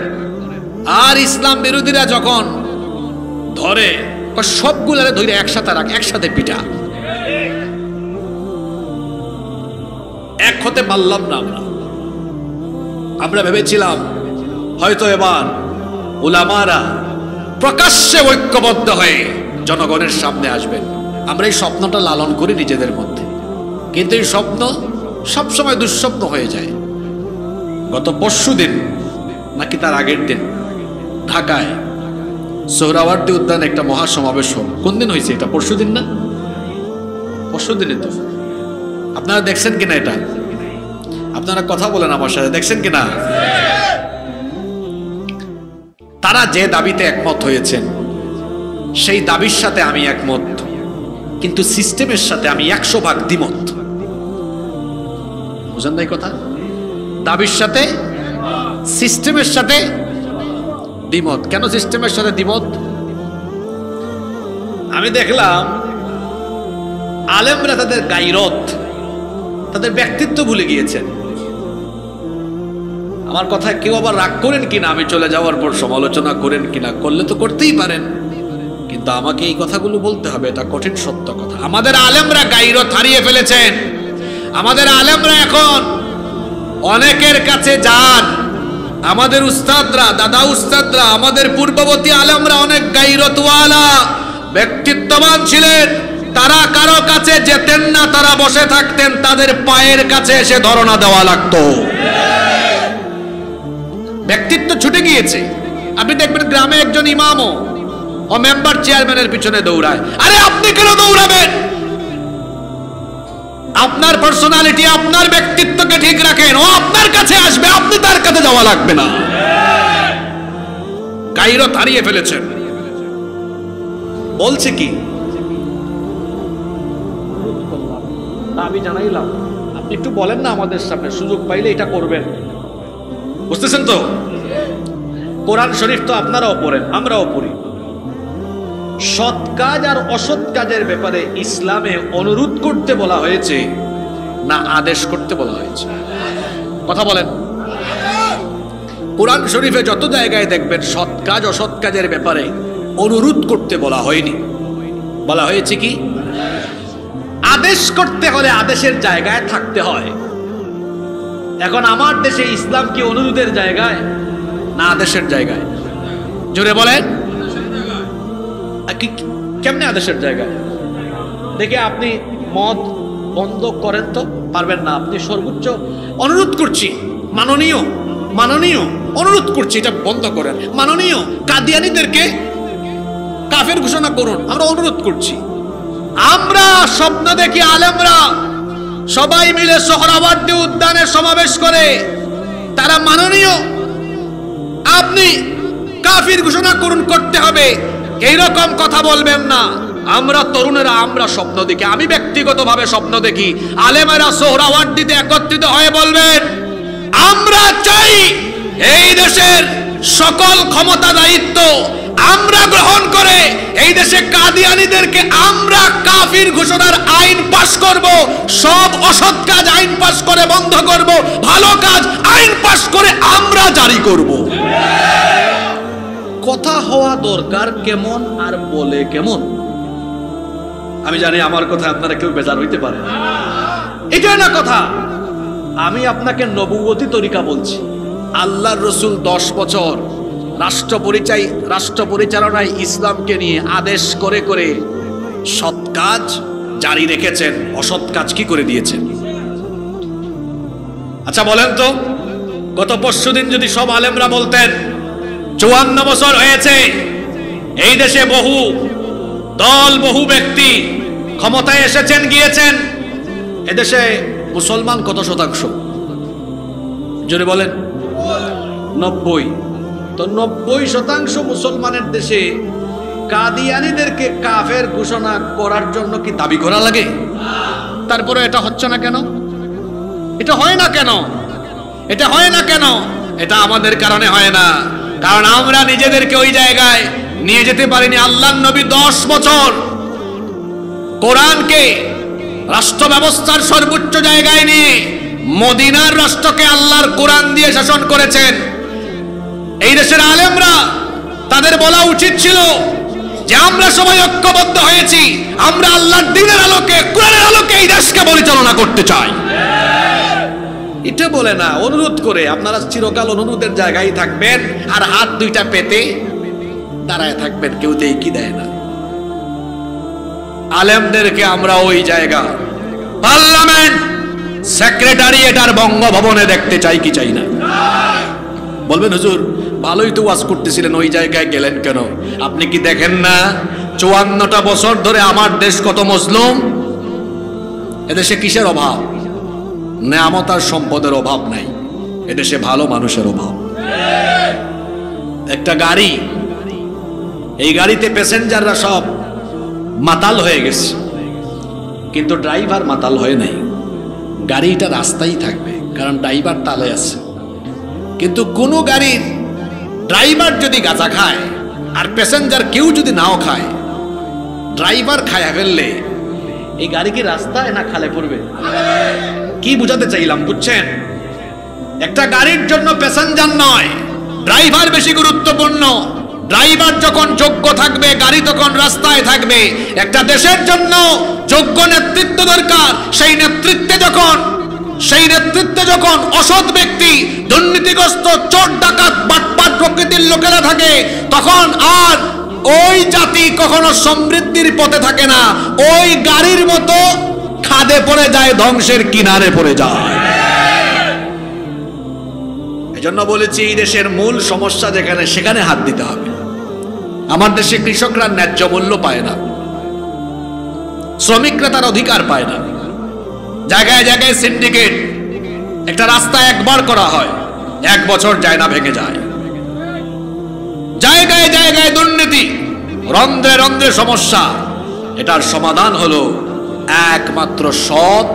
আর ইসলাম বিরোধীরা যখন ধরে সবগুলারে ধরে একসাথে রাখ, একসাথে পিঠা, এক হতে পারলাম না। আমরা ভেবেছিলাম হয়তো এবার উলামারা প্রকাশ্যে ঐক্যবদ্ধ হয়ে জনগণের সামনে আসবেন। আমরা এই স্বপ্নটা লালন করি নিজেদের মধ্যে, কিন্তু এই স্বপ্ন সবসময় দুঃস্বপ্ন হয়ে যায়। গত পরশুদিন নাকি তার আগের দিন ঢাকায় সোহরাওয়ার্দী উদ্যানে একটা মহাসমাবেশ হল। কোন দিন হয়েছে এটা? পরশুদিন না? পরশুদিনই তো। আপনারা দেখছেন কিনা এটা? আপনারা কথা বলেন আমার সাথে, দেখছেন কিনা? তারা যে দাবিতে একমত হয়েছেন সেই দাবির সাথে আমি একমত, কিন্তু সিস্টেমের সাথে আমি 100% দ্বিমত। বুঝেন নাই কথা? দাবির সাথে সিস্টেমের সাথে দ্বিমত। কেন সিস্টেমের সাথে দ্বিমত? আমি দেখলাম আলেমরা তাদের গায়রত, তাদের ব্যক্তিত্ব ভুলে গিয়েছেন। আমার কথা কেউ আবার রাগ করেন কিনা, আমি চলে যাওয়ার পর সমালোচনা করেন কিনা, করলে তো করতেই পারেন, কিন্তু আমাকে এই কথাগুলো বলতে হবে, এটা কঠিন সত্য কথা। আমাদের আলেমরা গায়রত হারিয়ে ফেলেছেন। আমাদের আলেমরা এখন অনেকের কাছে যান, আমাদের উস্তাদরা, দাদা উস্তাদরা, আমাদের পূর্ববর্তী আলেমরা অনেক গায়রতওয়ালা ব্যক্তিত্ববান ছিলেন। তারা কারো কাছে যেতেন না, তারা বসে থাকতেন, তাদের পায়ের কাছে এসে ধরনা দেওয়া লাগতো। ব্যক্তিত্ব ছুটে গিয়েছে। আপনি দেখবেন গ্রামে একজন ইমামও ও মেম্বার চেয়ারম্যানের পিছনে দৌড়ায়। আরে আপনি কেন দৌড়াবেন? আপনার পার্সোনালিটি, আপনার ব্যক্তিত্বকে ঠিক রাখেন, ও আপনার কাছে আসবে, আপনি তার কাছে যাওয়া লাগবে না। গায়রত হারিয়ে ফেলেছেন। বলছে কি আমি জানাইলাম, আপনি একটু বলেন না আমাদের সামনে, সুযোগ পাইলে এটা করবেন। বুঝতেছেন তো? কোরআন শরীফ তো আপনারাও পড়েন, আমরাও পড়ি। সৎ কাজ আর অসৎ কাজের ব্যাপারে ইসলামে অনুরোধ করতে বলা হয়েছে না আদেশ করতে বলা হয়েছে? কথা বলেন। কোরআন শরীফে যত জায়গায় দেখবেন সৎ কাজ অসৎ কাজের ব্যাপারে অনুরোধ করতে বলা হয়নি, বলা হয়েছে কি আদেশ করতে হলে আদেশের জায়গায় থাকতে হয়। এখন আমার দেশে ইসলাম কি অনুরোধের জায়গায় না আদেশের জায়গায়? জোরে বলেন। কেমনে আদেশের জায়গায়? দেখে আপনি মদ বন্ধ করেন তো পারবেন না, আপনি সর্বোচ্চ অনুরোধ করছি, মাননীয় মাননীয় অনুরোধ করছি এটা বন্ধ করেন, মাননীয় কাদিয়ানীদেরকে কাফের ঘোষণা করুন, আমরা অনুরোধ করছি। আমরা স্বপ্ন দেখি আলেমরা সবাই মিলে সোহরাওয়ার্দী উদ্যানে সমাবেশ করে, তারা মাননীয় আপনি কাফির ঘোষণা করুন, করতে হবে, এইরকম কথা বলবেন না। আমরা তরুণেরা আমরা স্বপ্ন দেখি, আমি ব্যক্তিগতভাবে স্বপ্ন দেখি আলেমেরা সোহরাওয়ার্দীতে একত্রিত হয়ে বলবেন আমরা চাই এই দেশের সকল ক্ষমতা দায়িত্ব আমরা গ্রহণ করে এই দেশে কাদিয়ানীদেরকে আমরা কাফির ঘোষণার আইন পাশ করব, সব অসৎ কাজ আইন পাশ করে বন্ধ করব, ভালো কাজ আইন পাশ করে আমরা জারি করব। কথা হওয়া দরকার কেমন আর বলে কেমন? আমি জানি আমার কথা আপনারা কেউ বেজার হইতে পারে, এটাই না কথা। আমি আপনাকে নবুয়তি তরিকা বলছি। আল্লাহর রসুল 10 বছর রাষ্ট্র পরিচালনায় ইসলামকে নিয়ে আদেশ করে করে সৎ কাজ জারি রেখেছেন, অসৎ কাজ কি করে দিয়েছেন? আচ্ছা বলেন তো, গত পরশুদিন যদি সব আলেমরা বলতেন 54 বছর হয়েছে এই দেশে বহু দল বহু ব্যক্তি ক্ষমতায় এসেছেন গিয়েছেন, এদেশে মুসলমান কত শতাংশ? জোরে বলেন। 90। তো 90% মুসলমানের দেশে কাদিয়ানীদেরকে কাফের ঘোষণা করার জন্য কি দাবি করা লাগে? তারপরে এটা হচ্ছে না কেন? এটা হয় না কেন? এটা হয় না কেন? এটা আমাদের কারণে হয় না, কারণ আমরা নিজেদেরকে ওই জায়গায় নিয়ে যেতে পারিনি। আল্লাহর নবী 10 বছর কোরআনকে রাষ্ট্র ব্যবস্থার সর্বোচ্চ জায়গায় নিয়ে মদিনার রাষ্ট্রকে আল্লাহর কোরআন দিয়ে শাসন করেছেন। এই দেশের আলেমরা, তাদের বলা উচিত ছিল যে আমরা সবাই ঐক্যবদ্ধ হয়েছি, আমরা আল্লাহর দ্বীনের আলোকে, কোরআনের আলোকে এই দেশকে পরিচালনা করতে চাই। এটা বলে না, অনুরোধ করে আপনারা চিরকাল অনুরোধের জায়গায় থাকবেন আর হাত দুইটা পেতে দাঁড়ায় থাকবেন, কেউ কি দেয় না। আলেমদেরকে আমরা ওই জায়গা পার্লামেন্ট, সেক্রেটারিয়েট আর বঙ্গভবনে দেখতে চাই কি চাই না? বলবেন হুজুর ভালোই তো ওয়াজ করতেছিলেন, ওই জায়গায় গেলেন কেন? আপনি কি দেখেন না 54টা বছর ধরে আমার দেশ কত মজলুম? এদেশে কিসের অভাব? নেয়ামত আর সম্পদের অভাব নাই, এদেশে ভালো মানুষের অভাব। একটা গাড়ি, এই গাড়িতে প্যাসেঞ্জাররা সব মাতাল হয়ে গেছে, কিন্তু ড্রাইভার মাতাল হয় নাই। গাড়িটা রাস্তায় থাকবে কারণ ড্রাইভার তালে আছে। কিন্তু কোন গাড়ির ড্রাইভার যদি গাঁজা খায় আর প্যাসেঞ্জার কেউ যদি নাও খায়, ড্রাইভার খায়া ফেললে এই গাড়ি কি রাস্তায় না খালে পড়বে? কি বুঝাতে চাইলাম বুঝছেন? একটা গাড়ির জন্য প্যাসেঞ্জার নয়, ড্রাইভার বেশি গুরুত্বপূর্ণ। ড্রাইভার যখন যোগ্য থাকবে, গাড়ি তখন রাস্তায় থাকবে। একটা দেশের জন্য যোগ্য নেতৃত্ব দরকার। সেই নেতৃত্বে যখন অসৎ ব্যক্তি, দুর্নীতিগ্রস্ত, চোর ডাকাত, বাটপাট প্রকৃতির লোকেরা থাকে, তখন আর ওই জাতি কখনো সমৃদ্ধির পথে থাকে না, ওই গাড়ির মতো খাদে পড়ে যায়, ধ্বংসের কিনারে পড়ে যায়। এজন্য বলেছি এই দেশের মূল সমস্যা যেখানে, সেখানে হাত দিতে হবে। আমার দেশে কৃষকরা ন্যায্য মূল্য পায় না, শ্রমিকরা তার অধিকার পায় না। জায়গায় জায়গায় সিন্ডিকেট, একটা রাস্তা একবার করা হয়, 1 বছর যায় না, ভেঙে যায়। জায়গায় জায়গায় দুর্নীতি, রন্ধ্রে রন্ধ্রে সমস্যা। এটার সমাধান হলো একমাত্র সৎ,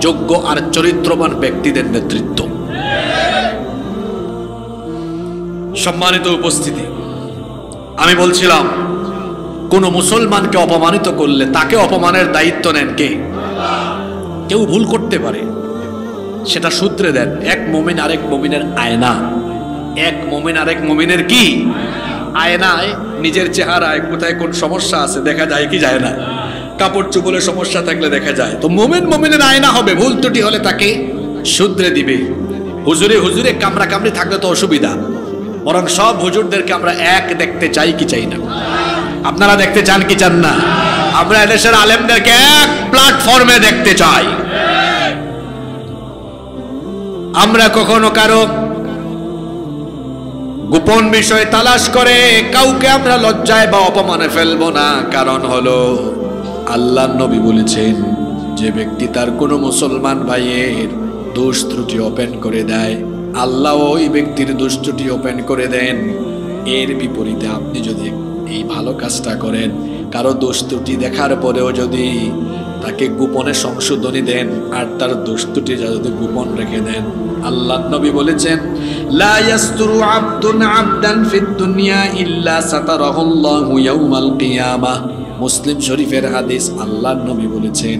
যোগ্য আর চরিত্রবান ব্যক্তিদের নেতৃত্ব। সম্মানিত উপস্থিতি, আমি বলছিলাম কোন মুসলমানকে অপমানিত করলে তাকে অপমানের দায়িত্ব নেন কে? কেউ ভুল করতে পারে, সেটা সূত্রে দেন। এক মুমিন আরেক মুমিনের আয়না। এক মুমিন আরেক মুমিনের কি আয়নায় নিজের চেহারায় কোথায় কোন সমস্যা আছে দেখা যায় কি যায় না? কাপড় চোপড়ে সমস্যা থাকলে দেখা যায়। তো মুমিন মুমিনের আয়না হবে, ভুল ত্রুটি হলে তাকে শুধরে দিবে। হুজুরে কামড়া কামড়ি থাকলে তো অসুবিধা, বরং সব হুজুরদেরকে আমরা এক দেখতে চাই কি চাই না? আপনারা দেখতে চান কি চান না? আমরা এদেশের আলেমদেরকে এক প্ল্যাটফর্মে দেখতে চাই। আমরা কখনো কারো গোপন বিষয় তালাশ করে কাউকে আমরা লজ্জায় বা অপমানে ফেলবো না। কারণ হলো আল্লাহর নবী বলেছেন, যে ব্যক্তি তার কোনো মুসলমান ভাইয়ের দোষ ত্রুটি ওপেন করে দেয়, আল্লাহ ওই ব্যক্তির দোষ ত্রুটি ওপেন করে দেন। এর বিপরীতে আপনি যদি এই ভালো কাজটা করেন, কারো দোষ ত্রুটি দেখার পরেও যদি তাকে গোপনে সংশোধনী দেন আর তার দোষ ত্রুটি যদি গোপন রেখে দেন, আল্লাহর নবী বলেছেন, লা ইয়াসতুরু আবদুন আবদান ফিদ দুনিয়া ইল্লা সাতারাহুল্লাহু ইয়াউমাল কিয়ামাহ। মুসলিম শরীফের হাদিস। আল্লাহর নবী বলেছেন,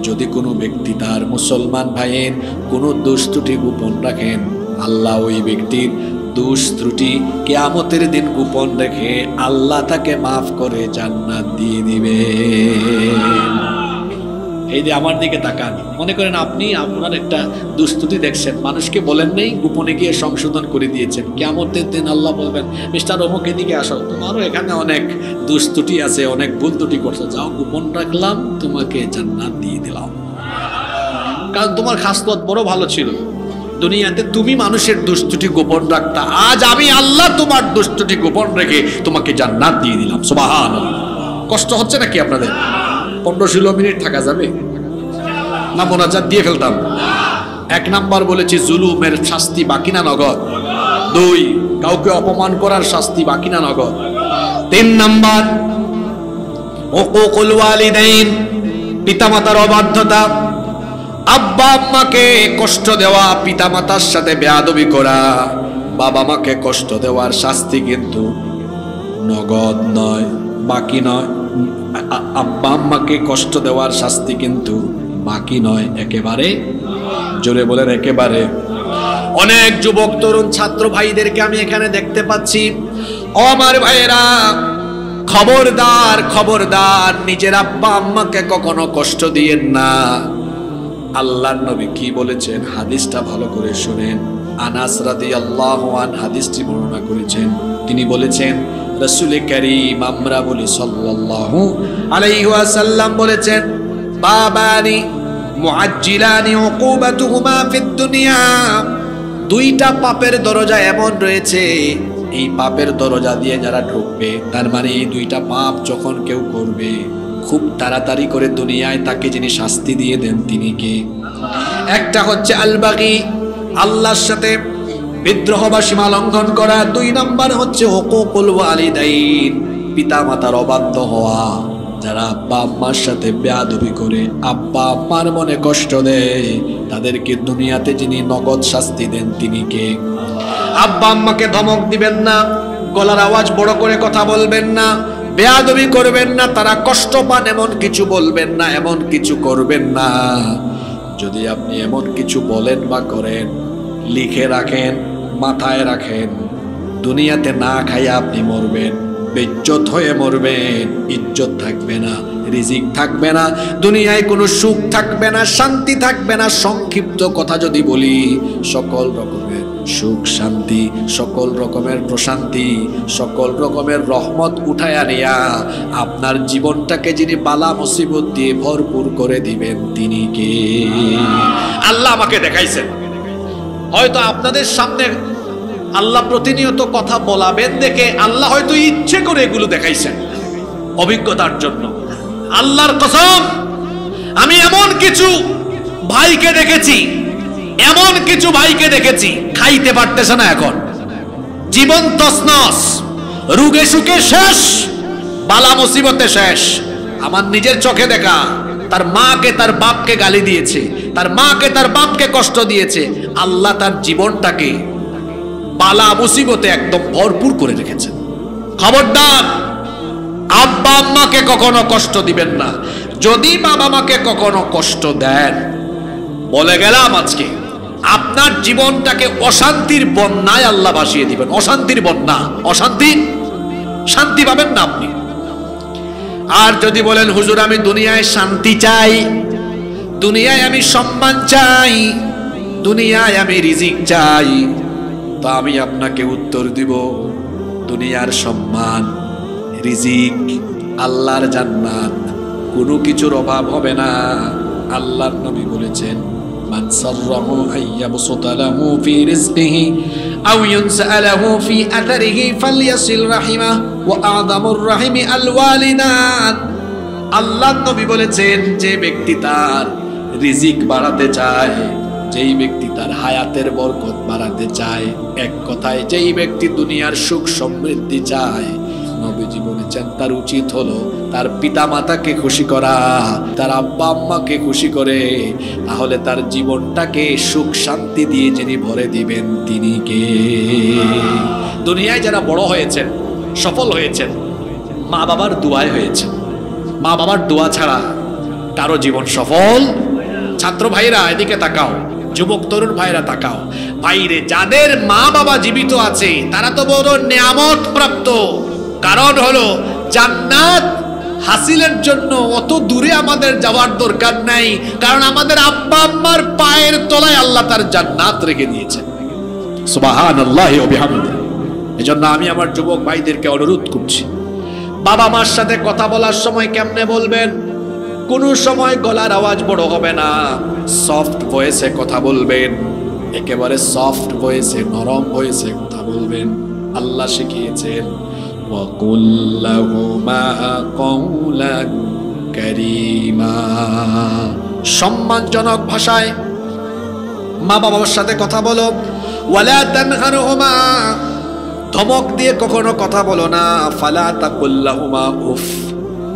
যদি কোনো ব্যক্তি তার মুসলমান ভাইয়ের কোনো দোষ ত্রুটি গোপন রাখেন, আল্লাহ ওই ব্যক্তির দোষ ত্রুটি কিয়ামতের দিন গোপন রেখে আল্লাহ তাকে মাফ করে জান্নাত দিয়ে দিবে। এই যে আমার দিকে তাকান, মনে করেন আপনি আপনার একটা দুস্তুতি দেখছেন, মানুষকে বলেন নেই, গোপনে গিয়ে সংশোধন করে দিয়েছেন। কিয়ামতের দিন আল্লাহ বলবেন, মিস্টার অমুক এদিকে আসো, তোমারও এখানে অনেক দুস্তুতি আছে, অনেক ভুল ত্রুটি করছো, যাও গোপন রাখলাম, তোমাকে জান্নাত দিয়ে দিলাম। কারণ তোমার খাসলত বড় ভালো ছিল, দুনিয়াতে তুমি মানুষের দুষ্টুটি গোপন রাখতা, আজ আমি আল্লাহ তোমার দুষ্টুটি গোপন রেখে তোমাকে জান্নাত দিয়ে দিলাম। সুবহানাল্লাহ। কষ্ট হচ্ছে নাকি আপনাদের? 15-16 মিনিট থাকা যাবে না? মোনাজাত দিয়ে ফেলতাম। 1 নাম্বার বলেছি, জুলুমের শাস্তি বাকি না নগদ? 2, কাউকে অপমান করার শাস্তি বাকি না নগদ। 3 নাম্বার হুকুকুল ওয়ালিদাইন, পিতামাতার অবাধ্যতা। আব্বা আম্মাকে কষ্ট দেওয়া, পিতামাতার সাথে বেয়াদবি করা, বাবা মাকে কষ্ট দেওয়ার শাস্তি কিন্তু নগদ নয়, বাকি নয়। আব্বা আম্মাকে কষ্ট দেওয়ার শাস্তি কিন্তু বাকি নয়, একেবারে। জোরে বলেন একেবারে। অনেক যুবক তরুণ ছাত্র ভাইদেরকে আমি এখানে দেখতে পাচ্ছি। ও আমার ভাইয়েরা, খবরদার খবরদার, নিজের আব্বা আম্মাকে কখনো কষ্ট দিয়েন না। আল্লাহর নবী কি বলেছেন হাদিসটা ভালো করে শুনেন। আনাস রাদিয়াল্লাহু আনহু হাদিসটি বর্ণনা করেছেন। তিনি বলেছেন, রাসূল কারীম আমরা বলি সাল্লাল্লাহু আলাইহি ওয়াসাল্লাম বলেছেন, বাবানি মুআজ্জিলানি উকুবাতুহুমা ফিদ দুনিয়া, দুইটা পাপের দরজা এমন রয়েছে, এই পাপের দরজা দিয়ে যারা ঢুকবে, তার মানে এই দুইটা পাপ যখন কেউ করবে খুব তাড়াতাড়ি করে দুনিয়ায় তাকে যিনি শাস্তি দিয়ে দেন তিনি কে? একটা হচ্ছে আল বাগী, আল্লাহর সাথে বিদ্রোহ বা সীমা লঙ্ঘন করা। 2 নাম্বার হচ্ছে হুকুকুল ওয়ালিদাইন, পিতা মাতার অবাধ্য হওয়া। যারা আব্বা আম্মার সাথে বেয়াদবি করে, আব্বা আম্মার মনে কষ্ট দেয়, তাদেরকে দুনিয়াতে যিনি নগদ শাস্তি দেন তিনি কে? আব্বা আম্মাকে ধমক দিবেন না, গলার আওয়াজ বড় করে কথা বলবেন না, বেয়াদবি করবেন না, তারা কষ্ট পান এমন কিছু বলবেন না, এমন কিছু করবেন না। যদি আপনি এমন কিছু বলেন বা করেন, লিখে রাখেন, মাথায় রাখেন, দুনিয়াতে না খাইয়া আপনি মরবেন, বেইজ্জত হয়ে মরবেন। ইজ্জত থাকবে না, রিজিক থাকবে না, দুনিয়ায় কোনো সুখ থাকবে না, শান্তি থাকবে না। সংক্ষিপ্ত কথা যদি বলি, সকল রকমের সুখ শান্তি, সকল রকমের প্রশান্তি, সকল রকমের রহমত উঠায়া নিয়া আপনার জীবনটাকে যিনি বালা মুসিবত দিয়ে ভরপুর করে দিবেন তিনি কে? আল্লাহ আমাকে দেখাইছেন। হয়তো আপনাদের সামনে আল্লাহ প্রতিনিয়ত কথা বলাবেন দেখে আল্লাহ হয়তো ইচ্ছে করে এগুলো দেখাইছেন অভিজ্ঞতার জন্য। আল্লাহর কসম, আমি এমন কিছু ভাইকে দেখেছি, এমন কিছু ভাইকে দেখেছি খাইতে পারতেছে না, এখন জীবন তছনছ, রোগে সুখে শেষ, বালা মুসিবতে শেষ। আমার নিজের চোখে দেখা, তার মাকে তার বাপকে গালি দিয়েছে, তার মাকে তার বাপকে কষ্ট দিয়েছে। আল্লাহ তার জীবনটাকে বালা মুসিবতে একদম ভরপুর করে রেখেছেন। খবরদার, আব্বা আম্মাকে কখনো কষ্ট দিবেন না। যদি বাবা মাকে কখনো কষ্ট দেন, বলে গেলাম আজকে আপনার জীবনটাকে অশান্তির বন্যায় আল্লাহ ভাসিয়ে দিবেন। অশান্তির বন্যা, অশান্তি, শান্তি পাবেন না আপনি। আর যদি বলেন হুজুর আমি দুনিয়ায় শান্তি চাই, দুনিয়ায় আমি সম্মান চাই, দুনিয়ায় আমি রিজিক চাই, তো আমি আপনাকে উত্তর দিব, দুনিয়ার সম্মান, রিজিক, আল্লাহর জান্নাত, কোনো কিছুর অভাব হবে না। আল্লাহর নবী বলেছেন, মান সাররাহু আইয়াবসুতা লাহু ফি রিজকিহি আও ইউনসালাহু ফি আথরিহি ফালইয়াসিল রাহিমা ওয়া আযামুর রাহিমি আল ওয়ালিদান। আল্লাহর নবী বলেছেন, যে ব্যক্তি তার রিজিক বাড়াতে চায়, যেই ব্যক্তি তার হায়াতের বরকত বাড়াতে চায়, এক কথায় যেই ব্যক্তি দুনিয়ার সুখ সমৃদ্ধি চায়, নবীজি বলেছেন তার উচিত হলো তার পিতা মাতাকে খুশি করা, তার আব্বা আম্মাকে খুশি করে, তাহলে তার জীবনটাকে সুখ শান্তি দিয়ে যিনি ভরে দিবেন তিনি কে? দুনিয়ায় যারা বড় হয়েছেন, সফল হয়েছেন, মা বাবার দোয়ায় হয়েছে। মা বাবার দোয়া ছাড়া কারো জীবন সফল। ছাত্র ভাইরা এদিকে তাকাও, যুবক তরুণ ভাইরা তাকাও, ভাইরে যাদের মা বাবা জীবিত আছে তারা তো বড় নিয়ামত প্রাপ্ত। কারণ হলো জান্নাত হাসিলের জন্য অত দূরে আমাদের যাওয়ার দরকার নাই, কারণ আমাদের আব্বা আম্মার পায়ের তলায় আল্লাহ তার জান্নাত রেখে দিয়েছেন। সুবহানাল্লাহি ওয়া বিহামদিহি। এজন্য আমি আমার যুবক ভাইদেরকে অনুরোধ করছি, বাবা মার সাথে কথা বলার সময় কেমনে বলবেন? কোনো সময় গলার আওয়াজ বড় হবে না, সফট ভয়েসে কথা বলবেন, একেবারে সফট ভয়েসে, নরম ভয়েসে কথা বলবেন। আল্লাহ শিখিয়েছেন, وَقُلْ لَهُمَا قَوْلًا كَرِيمًا, সম্মানজনক ভাষায় মা বাবার সাথে কথা বলো। وَلَا تَنْهَرْهُمَا, ধমক দিয়ে কখনো কথা বলো না। ফালা তাকুল্লাহুমা উফ,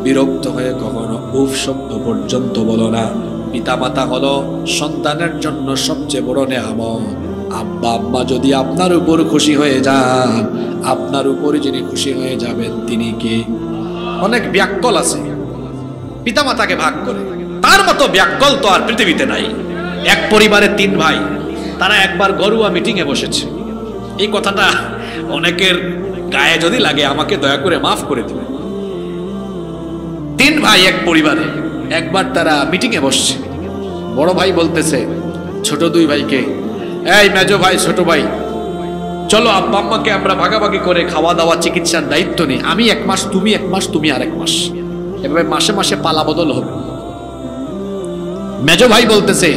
বিরক্ত হয়ে কখনো উফ শব্দ পর্যন্ত বলো না। পিতামাতা হলো সন্তানের জন্য সবচেয়ে বড় নেয়ামত। আব্বা আম্মা যদি আপনার উপর খুশি হয়ে যান, আপনার উপর যিনি খুশি হয়ে যাবেন তিনি কে? অনেক ব্যাককল আছে পিতামাতাকে ভাগ করে, তার মতো ব্যাককল তো আর পৃথিবীতে নাই। এক পরিবারে 3 ভাই, তারা একবার ঘরোয়া মিটিংয়ে বসেছে। এই কথাটা অনেকের গায়ে যদি লাগে আমাকে দয়া করে মাফ করে দিবেন। 3 ভাই এক পরিবারে, একবার তারা মিটিংয়ে বসছে। বড় ভাই বলতেছে ছোট 2 ভাইকে, এই মেজো ভাই ছোট ভাই, চলো আব্বা আম্মাকে আমরা ভাগাভাগি করে খাওয়া দাওয়া চিকিৎসার দায়িত্ব নিই। আমি 1 মাস, তুমি 1 মাস, তুমি আর 1 মাস, এভাবে মাসে মাসে পালা বদল হবে। মেজো ভাই বলতেছে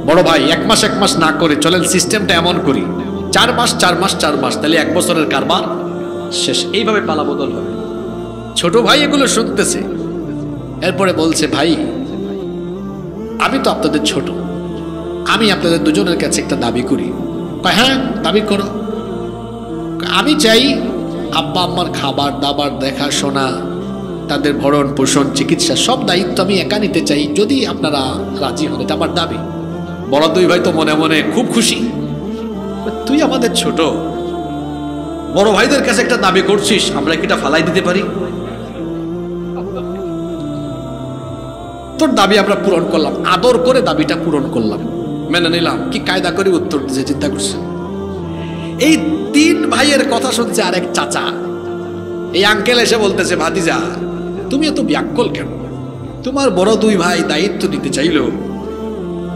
বড় ভাই 1 মাস 1 মাস না করে চলেন সিস্টেমটা এমন করি, 4 মাস 4 মাস 4 মাস, তাহলে 1 বছরের কারবার শেষ। এইভাবে পালা বদল হবে। ছোট ভাই এগুলো শুনতেছে, এরপরে বলছে ভাই আমি তো আপনাদের ছোট, আমি আপনাদের দুজনের কাছে একটা দাবি করি। হ্যাঁ দাবি করো। আমি চাই আব্বা আম্মার খাবার দাবার দেখাশোনা, তাদের ভরণ পোষণ চিকিৎসা সব দায়িত্ব আমি একা নিতে চাই, যদি আপনারা রাজি হন, এটা আমার দাবি। বড় 2 ভাই তো মনে মনে খুব খুশি। তুই আমাদের ছোট, বড় ভাইদের কাছে একটা দাবি করছিস, আমরা কি এটা ফালাই দিতে পারি? তোর দাবি আমরা পূরণ করলাম, আদর করে দাবিটা পূরণ করলাম, মেনে নিলাম। কি কায়দা করে উত্তর দিতে চিন্তা করছে। এই 3 ভাইয়ের কথা শুনছে আরেক চাচা, এই আঙ্কেল এসে বলতেছে ভাতিজা তুমি এত ব্যাককল কেন? তোমার বড় 2 ভাই দায়িত্ব নিতে চাইলো,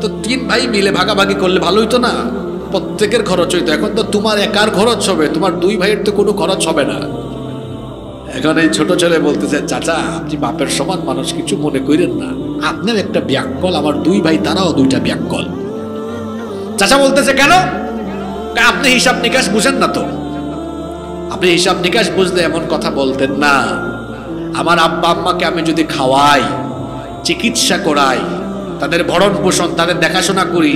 তো 3 ভাই মিলে ভাগাভাগি করলে ভালো হইতো না? প্রত্যেকের খরচ হইতো। এখন তো তোমার একার খরচ হবে, তোমার 2 ভাইয়ের তো কোনো খরচ হবে না। এখন এই ছোট ছেলে বলতেছে চাচা আপনি বাপের সমান মানুষ, কিছু মনে করেন না, আপনার একটা ব্যাককল, আমার 2 ভাই তারাও 2টা ব্যাককল। চাচা বলতেছে কেন? আপনি হিসাব নিকাশ বুঝেন না তো। আপনি হিসাব নিকাশ বুঝলে এমন কথা বলতেন না। আমার আব্বা আম্মাকে আমি যদি খাওয়াই, চিকিৎসা করাই, তাদের ভরণ পোষণ, তাদের দেখাশোনা করি,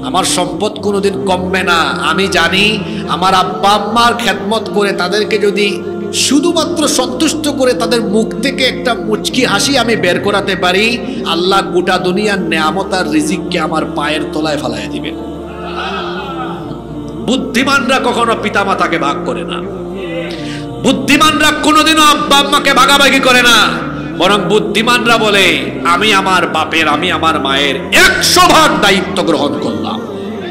আমার সম্পদ কোনোদিন কমবে না। আমি জানি আমার আব্বা আম্মার খেদমত করে তাদেরকে যদি শুধুমাত্র সন্তুষ্ট করে তাদের মুখ থেকে একটা মুচকি হাসি আমি বের করাতে পারি, আল্লাহ গোটা দুনিয়ার নেয়ামত আর রিজিককে আমার পায়ের তলায় ফেলাইয়া দিবেন। বুদ্ধিমানরা কখনো পিতামাতাকে ভাগ করে না, বুদ্ধিমানরা কোনোদিনও আব্বা আম্মাকে ভাগাভাগি করে না, বরং বুদ্ধিমানরা বলে আমি আমার বাপের, আমি আমার মায়ের 100 ভাগ দায়িত্ব গ্রহণ করলাম।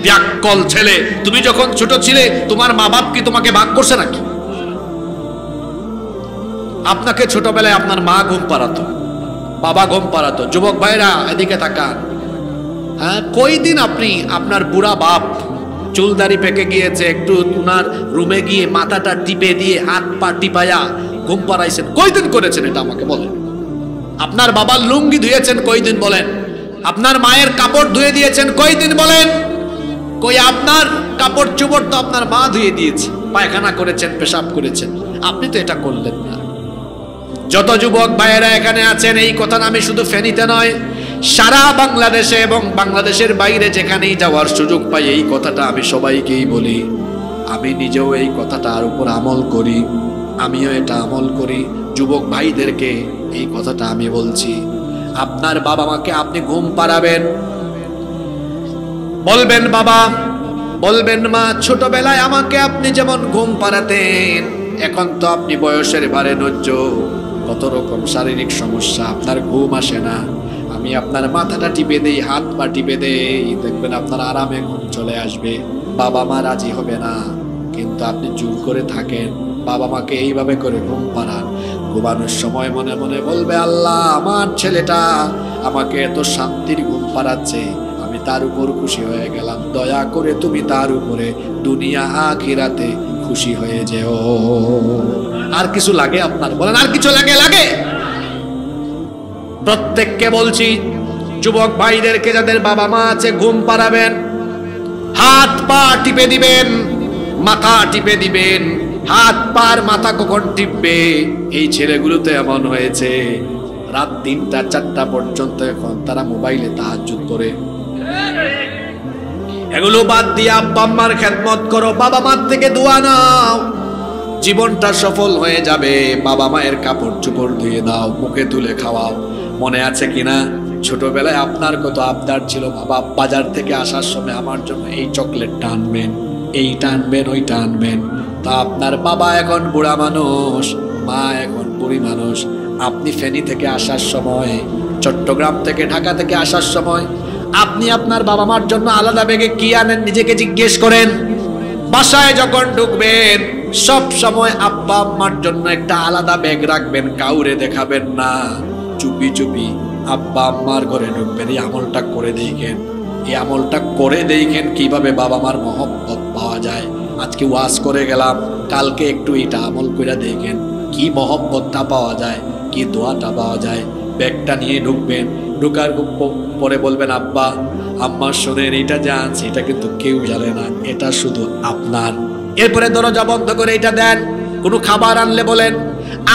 ব্যাককল ছেলে, তুমি যখন ছোট ছিলে তোমার মা বাপ কি তোমাকে ভাগ করছে নাকি? আপনাকে ছোটবেলায় আপনার মা ঘুম পাড়াতো, বাবা ঘুম পাড়াতো। যুবক ভাইরা এদিকে তাকান, হ্যাঁ কয়দিন আপনি আপনার বুড়া বাপ চুলদারি পেকে গিয়েছে, একটু উনার রুমে গিয়ে মাথাটা টিপে দিয়ে হাত পা টিপায়া ঘুম পাড়াইছেন? কয়দিন করেছেন এটা আমাকে বলেন। আপনার বাবার লুঙ্গি ধুয়েছেন কয়দিন বলেন? আপনার মায়ের কাপড় ধুয়ে দিয়েছেন কয়দিন বলেন? কই আপনার কাপড় চোপড় তো আপনার মা ধুয়ে দিয়েছে, পায়খানা করেছেন, পেশাব করেছেন, আপনি তো এটা করলেন না। যত যুবক ভাইয়েরা এখানে আছেন, এই কথা আমি শুধু ফেনীতে নয়, সারা বাংলাদেশে এবং বাংলাদেশের বাইরে যেখানেই যাওয়ার সুযোগ পাই এই কথাটা আমি সবাইকেই বলি। আমি নিজেও এই কথাটার উপর আমল করি, আমিও এটা আমল করি। যুবক ভাইদেরকে এই কথাটা আমি বলছি, আপনার বাবা মাকে আপনি ঘুম পাড়াবেন, বলবেন বাবা, বলবেন মা ছোটবেলায় আমাকে আপনি যেমন ঘুম পাড়াতেন, এখন তো আপনি বয়সের ভারে নজ্জ, কত রকম শারীরিক সমস্যা, আপনার ঘুম আসে না, আমি আপনার মাথাটা টিপে দেই, হাত পা টিপে দেই, দেখবেন আপনার আরামে ঘুম চলে আসবে। বাবা মা রাজি হবে না, কিন্তু আপনি জোর করে থাকেন, বাবা মাকে এইভাবে করে ঘুম পাড়ান। ঘুমানোর সময় মনে মনে বলবে আল্লাহ আমার ছেলেটা আমাকে এত শান্তির ঘুম পাড়াচ্ছে, আমি তার উপর খুশি হয়ে গেলাম, দয়া করে তুমি তার উপরে দুনিয়া আখিরাতে খুশি হয়ে যেও। আর কিছু লাগে আপনার? বলেন আর কিছু লাগে? লাগে। প্রত্যেককে বলছি, যুবক ভাইদেরকে যাদের বাবা মা আছে ঘুম পাড়াবেন, হাত পা টিপে দিবেন, মাথা টিপে দিবেন। হাত পার মাথা কখন টিপবে? এই ছেলেগুলো তো এমন হয়েছে রাত 3টা 4টা পর্যন্ত এখন তারা মোবাইলে তাহাজ্জুদ করে। এগুলো বাদ দিয়ে আব্বা আম্মার খেদমত করো, বাবা মার থেকে দোয়া নাও। জীবনটা সফল হয়ে যাবে। বাবা মায়ের কাপড় চোপড় ধুয়ে দাও, মুখে তুলে খাওয়াও। মনে আছে কিনা ছোটবেলায় আপনার কত আবদার ছিল, বাবা বাজার থেকে আসার সময় আমার জন্য এই চকলেটটা আনবেন, এইটা আনবেন, ওইটা আনবেন। তা আপনার বাবা এখন বুড়া মানুষ, মা এখন বুড়ি মানুষ। আপনি ফেনী থেকে আসার সময়, চট্টগ্রাম থেকে ঢাকা থেকে আসার সময় আপনি আপনার বাবা মার জন্য আলাদা ব্যাগে কি আনেন নিজেকে জিজ্ঞেস করেন। বাসায় যখন ঢুকবেন সব সময় আব্বা আম্মার জন্য একটা আলাদা ব্যাগ রাখবেন, কাউরে দেখাবেন না। চুপি চুপি আব্বা আম্মার ঘরে ঢুকবেন। এই আমলটা করে দেখেন, এই আমলটা করে দেখেন কিভাবে বাবা মার মহব্বত পাওয়া যায়। আজকে ওয়াজ করে গেলাম, কালকে একটু এটা আমল করে দেখেন কি মহব্বতটা পাওয়া যায়, কি দোয়াটা পাওয়া যায়। ব্যাগটা নিয়ে ঢুকবেন, ঢুকার পরে বলবেন আব্বা আম্মা শোনেন, এটা যে আনছি এটা কিন্তু কেউ জানে না, এটা শুধু আপনার। এরপরে দরজা বন্ধ করে এটা দেন। কোনো খাবার আনলে বলেন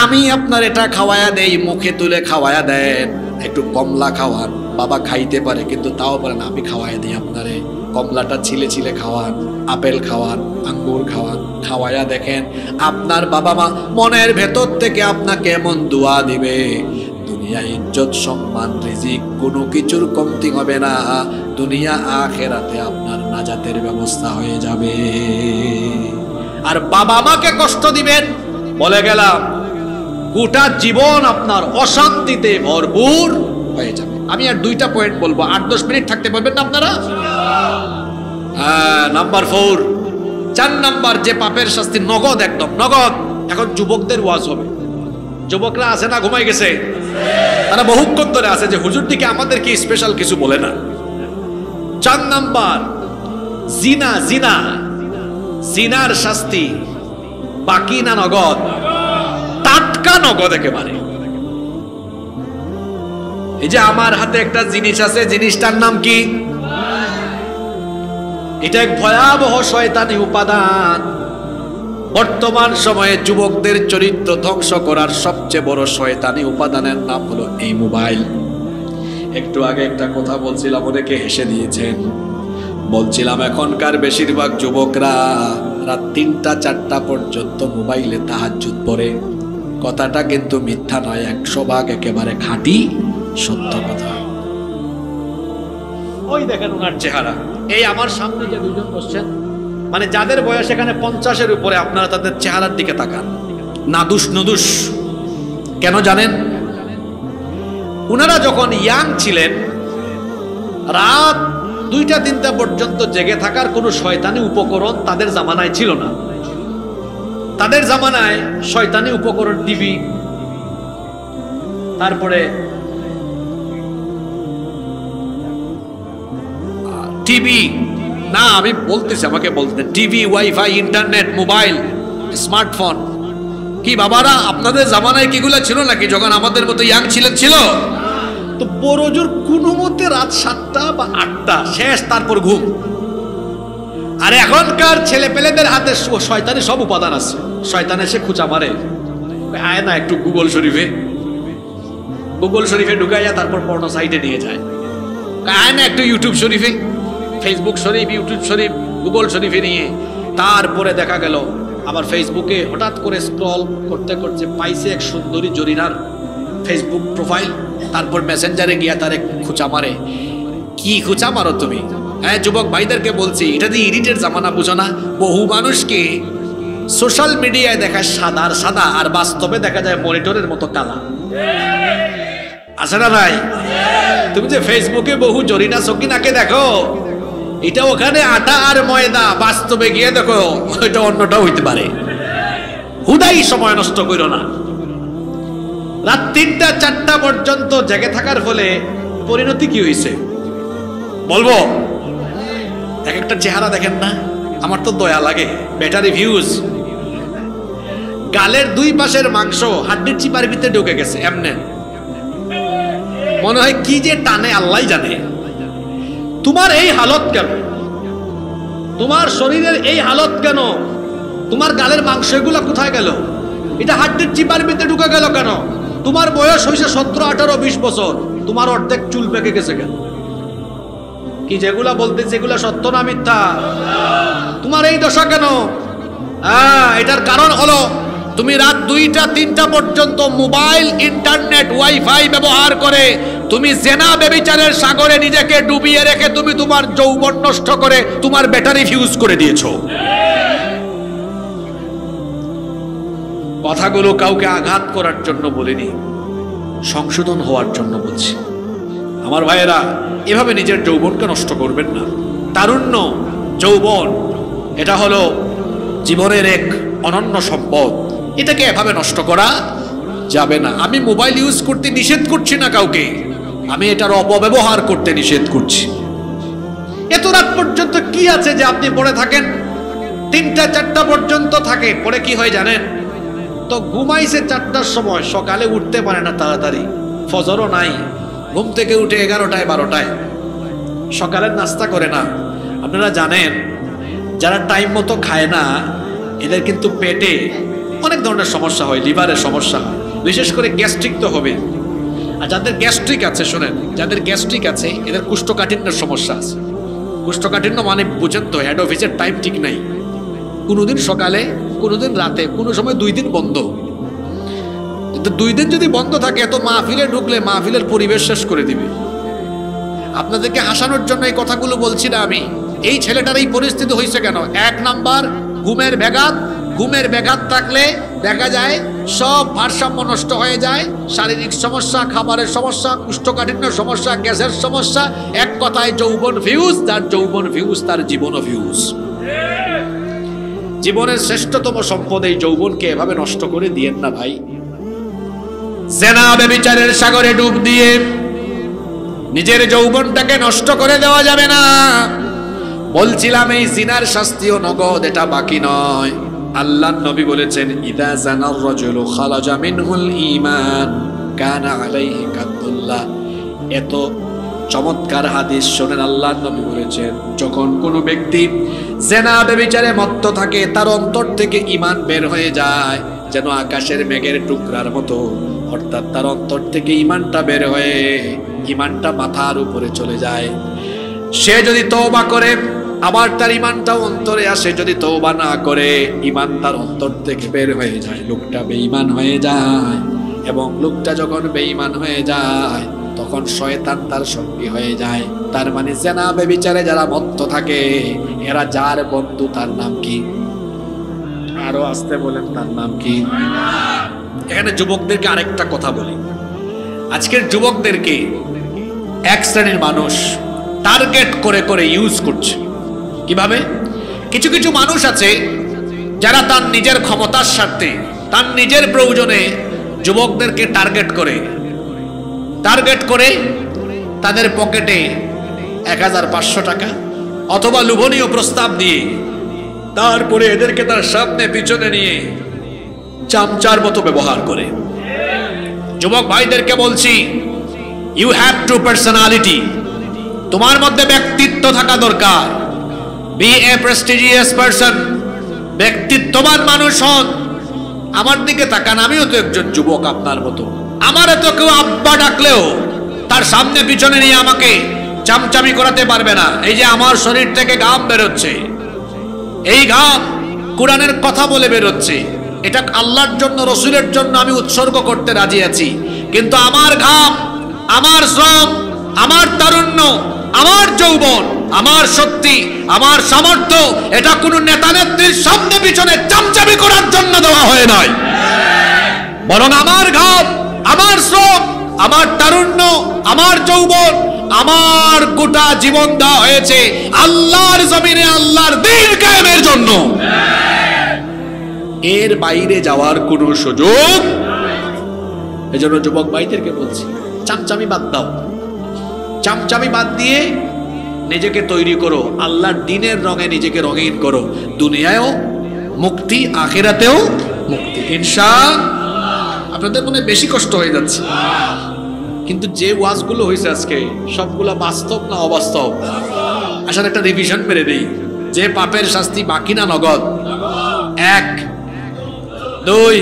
আমি আপনার এটা খাওয়ায়া দেই, মুখে তুলে খাওয়ায়া দেন। একটু কমলা খাওয়ান, বাবা খাইতে পারে কিন্তু তাও বলেন আমি খাওয়ায়া দিই আপনারে। কমলাটা ছিলে ছিলে খাওয়ান, আপেল খাওয়ান, আঙ্গুর খাওয়ান, খাওয়ায়া দেখেন আপনার বাবা মা মনের ভেতর থেকে আপনাকে এমন দোয়া দিবে, দুনিয়া ইজ্জত সম্মান রিজিক কোনো কিছুর কমতি হবে না, দুনিয়া আখিরাতে আপনার নাজাতের ব্যবস্থা হয়ে যাবে। আর বাবা মাকে কষ্ট দিবেন, বলে গেলাম গোটা জীবন আপনার অশান্তিতে ভরপুর হয়ে যাবে। আমি আর 2টা পয়েন্ট বলবো, 8-10 মিনিট থাকতে পারবেন না আপনারা? নাম্বার 4, 4 নাম্বার যে পাপের শাস্তি নগদ, একদম নগদ। এখন যুবকদের ওয়াজ হবে। যুবকরা আছে না ঘুমাই গেছে? তারা বহুক্ষণ ধরে আছে যে হুজুর দিকে আমাদেরকে স্পেশাল কিছু বলে না। 4 নাম্বার জিনা। জিনা, জিনার শাস্তি বাকি না নগদ? টাটকা নগদ একেবারে। এই যে আমার হাতে একটা জিনিস আছে, জিনিসটার নাম কি? এটা এক ভয়াবহ শয়তানি উপাদান। বর্তমান সময়ে যুবকদের চরিত্র ধ্বংস করার সবচেয়ে বড় শয়তানি উপাদানের নাম হলো এই মোবাইল। একটু আগে একটা কথা বলছিলাম, অনেকে হেসে দিয়েছেন। বলছিলাম এখনকার বেশিরভাগ যুবকরা রাত 3টা-4টা পর্যন্ত মোবাইলে তাহাজ্জুদ পড়ে। কথাটা কিন্তু মিথ্যা নয়, 100 ভাগ একেবারে খাঁটি সত্য কথা। ওই দেখেন ওনার চেহারা, এই আমার সামনে যে 2জন বসছেন, মানে যাদের বয়স এখানে 50-এর উপরে, আপনারা তাদের চেহারার দিকে তাকান, নাদুস নুদুস। কেন জানেন? উনারা যখন ইয়াং ছিলেন রাত 2টা-3টা পর্যন্ত জেগে থাকার কোনো শয়তানি উপকরণ তাদের জামানায় ছিল না। তাদের জামানায় শয়তানি উপকরণ তারপরে টিভি না, আমি বলতেছি, আমাকে বলতেন TV, wifi, internet, mobile, smartphone. কি বাবারা আপনাদের জামানায় কিগুলো ছিল নাকি যখন আমাদের মতো ইয়াং ছিলেন? ছিল তো। বড় জোর কোনো মতে রাত 7টা বা 8টা শেষ, তারপর ঘুম। আর এখনকার ছেলে পেলেদের হাতে শয়তানি সব উপাদান আছে। শয়তান এসে খুঁচা মারে, আয় না একটু গুগল শরীফে ঢুকাইয়া তারপর পর্নো সাইটে নিয়ে যায়। আয় না একটু ইউটিউব শরীফে, ফেসবুক শরীফ, ইউটিউব শরীফ, গুগল শরীফে নিয়ে তারপরে দেখা গেল আবার ফেসবুকে হঠাৎ করে স্ক্রল করতে করতে পাইছে এক সুন্দরী জরিনার ফেসবুক প্রোফাইল, তারপর মেসেঞ্জারে গিয়া তারে খুঁচা মারে। কি খুঁচা মারো তুমি? হ্যাঁ, যুবক ভাইদেরকে বলছি, এটা দিয়ে ইডিটের জামানা, বুঝো না? বহু মানুষকে সোশ্যাল মিডিয়ায় দেখা সাদার সাদা, আর বাস্তবে দেখা যায় মনিটরের মতো কালা। আছে না নাই? তুমি যে ফেসবুকে বহু জরিনা সকিনাকে দেখো, এটা ওখানে আটা আর ময়দা, বাস্তবে গিয়ে দেখো ওইটা অন্যটা হইতে পারে। হুদাই সময় নষ্ট করো না। রাত 3টা-4টা পর্যন্ত জেগে থাকার ফলে পরিণতি কি হয়েছে বলবো? এক একটা চেহারা দেখেন না, আমার তো দয়া লাগে। ব্যাটারি ভিউজ, গালের 2 পাশের মাংস হাড্ডির চিপার ভিতরে ঢুকে গেছে। এমনে মনে হয় কি যে টানে আল্লাহ জানে। তোমার এই হালত কেন? তোমার শরীরের এই হালত কেন? তোমার গালের মাংস এগুলা কোথায় গেল? এটা হাড্ডির চিপার ভিতরে ঢুকে গেল কেন? তোমার বয়স হয়েছে 17, 18, 20 বছর, তোমার অর্ধেক চুল পেকে গেছে কেন? কি যেগুলা বলতেছে এগুলা সত্য না মিথ্যা? তোমার এই দশা কেন? এটার কারণ হলো তুমি রাত 2টা 3টা পর্যন্ত মোবাইল, ইন্টারনেট, ওয়াইফাই ব্যবহার করে তুমি জেনা ব্যভিচারের সাগরে নিজেকে ডুবিয়ে রেখে তুমি তোমার যৌবন নষ্ট করে তোমার ব্যাটারি ফিউজ করে দিয়েছো। কথাগুলো কাউকে আঘাত করার জন্য বলিনি, সংশোধন হওয়ার জন্য বলছি। আমার ভাইয়েরা, এভাবে নিজের যৌবনকে নষ্ট করবেন না। তারুণ্য, যৌবন, এটা হলো জীবনের এক অনন্য সম্পদ, এটাকে এভাবে নষ্ট করা যাবে না। আমি মোবাইল ইউজ করতে নিষেধ করছি না কাউকে, আমি এটার অপব্যবহার করতে নিষেধ করছি। এত রাত পর্যন্ত কি আছে যে আপনি পড়ে থাকেন? 3টা 4টা পর্যন্ত থাকে, পরে কি হয় জানেন তো? ঘুমাইছে 4টার সময়, সকালে উঠতে পারে না তাড়াতাড়ি, ফজরও নাই, ঘুম থেকে উঠে 11টায় 12টায়, সকালের নাস্তা করে না। আপনারা জানেন যারা টাইম মতো খায় না এদের কিন্তু পেটে অনেক ধরনের সমস্যা হয়, লিভারের সমস্যা, বিশেষ করে গ্যাস্ট্রিক তো হবে। আর যাদের গ্যাস্ট্রিক আছে, শোনেন, যাদের গ্যাস্ট্রিক আছে এদের কোষ্ঠকাঠিন্যের সমস্যা আছে। কোষ্ঠকাঠিন্য মানে বুঝেন তো, হেড অফিসের টাইম ঠিক নাই, কোনোদিন সকালে, কোনোদিন রাতে, কোনো সময় 2 দিন বন্ধ। কিন্তু 2 দিন যদি বন্ধ থাকে তো মাহফিলে ঢুকলে মাহফিলের পরিবেশ শেষ করে দিবে। আপনাদেরকে হাসানোর জন্য এই কথাগুলো বলছি না আমি। এই ছেলেটার এই পরিস্থিতি হয়েছে কেন? 1 নাম্বার ঘুমের ব্যাঘাত। ঘুমের ব্যাঘাত থাকলে দেখা যায় সব ভারসাম্য নষ্ট হয়ে যায়, শারীরিক সমস্যা, খাবারের সমস্যা, কোষ্ঠকাঠিন্য সমস্যা, গ্যাসের সমস্যা, এক কথায় যৌবন ফিউজ। যার যৌবন ফিউজ তার জীবনও ফিউজ। জীবনের শ্রেষ্ঠতম সম্পদ এই যৌবনকে এভাবে নষ্ট করে দিয়েন না ভাই। জেনা ব্যভিচারের সাগরে ডুব দিয়ে নিজের যৌবনটাকে নষ্ট করে দেওয়া যাবে না। বলছিলাম এই জিনার শাস্তিও নগদ, এটা বাকি নয়। আল্লাহর নবী বলেছেন, ইদা জানার রাজুলু খালাজা মিনহুল ঈমান কানা আলাইহি কাদ্দুল্লাহ। এত চমৎকার হাদিস শোনেন, আল্লাহর নবী বলেছেন, যখন কোনো ব্যক্তি জেনা ব্যভিচারে মত্ত থাকে তার অন্তর থেকে ঈমান বের হয়ে যায় যেন আকাশের মেঘের টুকরার মতো। অর্থাৎ তার অন্তর থেকে ঈমানটা বের হয়ে ঈমানটা মাথার উপরে চলে যায়। সে যদি তওবা করে আবার তার ঈমানটাও অন্তরে আসে, যদি তওবা না করে ঈমান তার অন্তর থেকে বের হয়ে যায়, লোকটা বেঈমান হয়ে যায়। এবং লোকটা যখন বেঈমান হয়ে যায় তখন শয়তান তার সঙ্গী হয়ে যায়। তার মানে জেনা ব্যভিচারে যারা মত্ত থাকে এরা যার বন্ধু তার নাম কি? আরো আসতে বলেন, তার নাম কি? এখানে যুবকদেরকে আরেকটা কথা বলি। আজকের যুবকদেরকে এক শ্রেণীর মানুষ টার্গেট করে করে ইউজ করছে। কিভাবে? কিছু কিছু মানুষ আছে যারা তার নিজের ক্ষমতার স্বার্থে, তার নিজের প্রয়োজনে যুবকদেরকে টার্গেট করে তাদের পকেটে 1500 টাকা অথবা লোভনীয় প্রস্তাব দিয়ে তারপরে এদেরকে তার সামনে পিছনে নিয়ে চামচার মতো ব্যবহার করে। যুবক ভাইদেরকে বলছি, ইউ হ্যাভ টু পার্সোনালিটি, তোমার মধ্যে ব্যক্তিত্ব থাকা দরকার। বি এ প্রেস্টিজিয়াস পারসন, ব্যক্তিত্ববান মানুষ হন। আমার দিকে তাকান, আমিও তো একজন যুবক আপনার মতো। আমার তো কেউ আব্বা ডাকলেও তার সামনে পিছনে নিয়ে আমাকে চামচামি করাতে পারবে না। এই যে আমার শরীর থেকে ঘাম বেরোচ্ছে, এই ঘাম কোরআনের কথা বলে বেরোচ্ছে, এটা আল্লাহর জন্য, রসুলের জন্য আমি উৎসর্গ করতে রাজি আছি। কিন্তু আমার ঘাম, আমার শ্রম, আমার তারুণ্য, আমার যৌবন, আমার শক্তি, আমার সামর্থ্য, এটা কোনো নেতা নেত্রীর সামনে পিছনে চামচামি করার জন্য দেওয়া হয় নাই, বরং আমার ঘাম, আমার শ্রম, আমার তারুণ্য, আমার যৌবন, আমার গোটা জীবন দেওয়া হয়েছে আল্লাহর জমিনে আল্লাহর দ্বীন কায়েমের জন্য। এর বাইরে যাওয়ার কোনো সুযোগ। এজন্য যুবক ভাইদেরকে বলছি, চামচামি বাদ দাও। চামচামি বাদ দিয়ে নিজেকে তৈরি করো, আল্লাহর দ্বীনের রঙে নিজেকে রঙিন করো। দুনিয়ায়ও মুক্তি, আখিরাতেও মুক্তি ইনশাআল্লাহ। আপনাদের মনে বেশি কষ্ট হয়ে যাচ্ছে, কিন্তু যে ওয়াজগুলো হয়েছে আজকে সবগুলা বাস্তব না অবাস্তব? আসলে একটা রিভিশন মেরে দেই, যে পাপের শাস্তি বাকি না নগদ। 1, 2,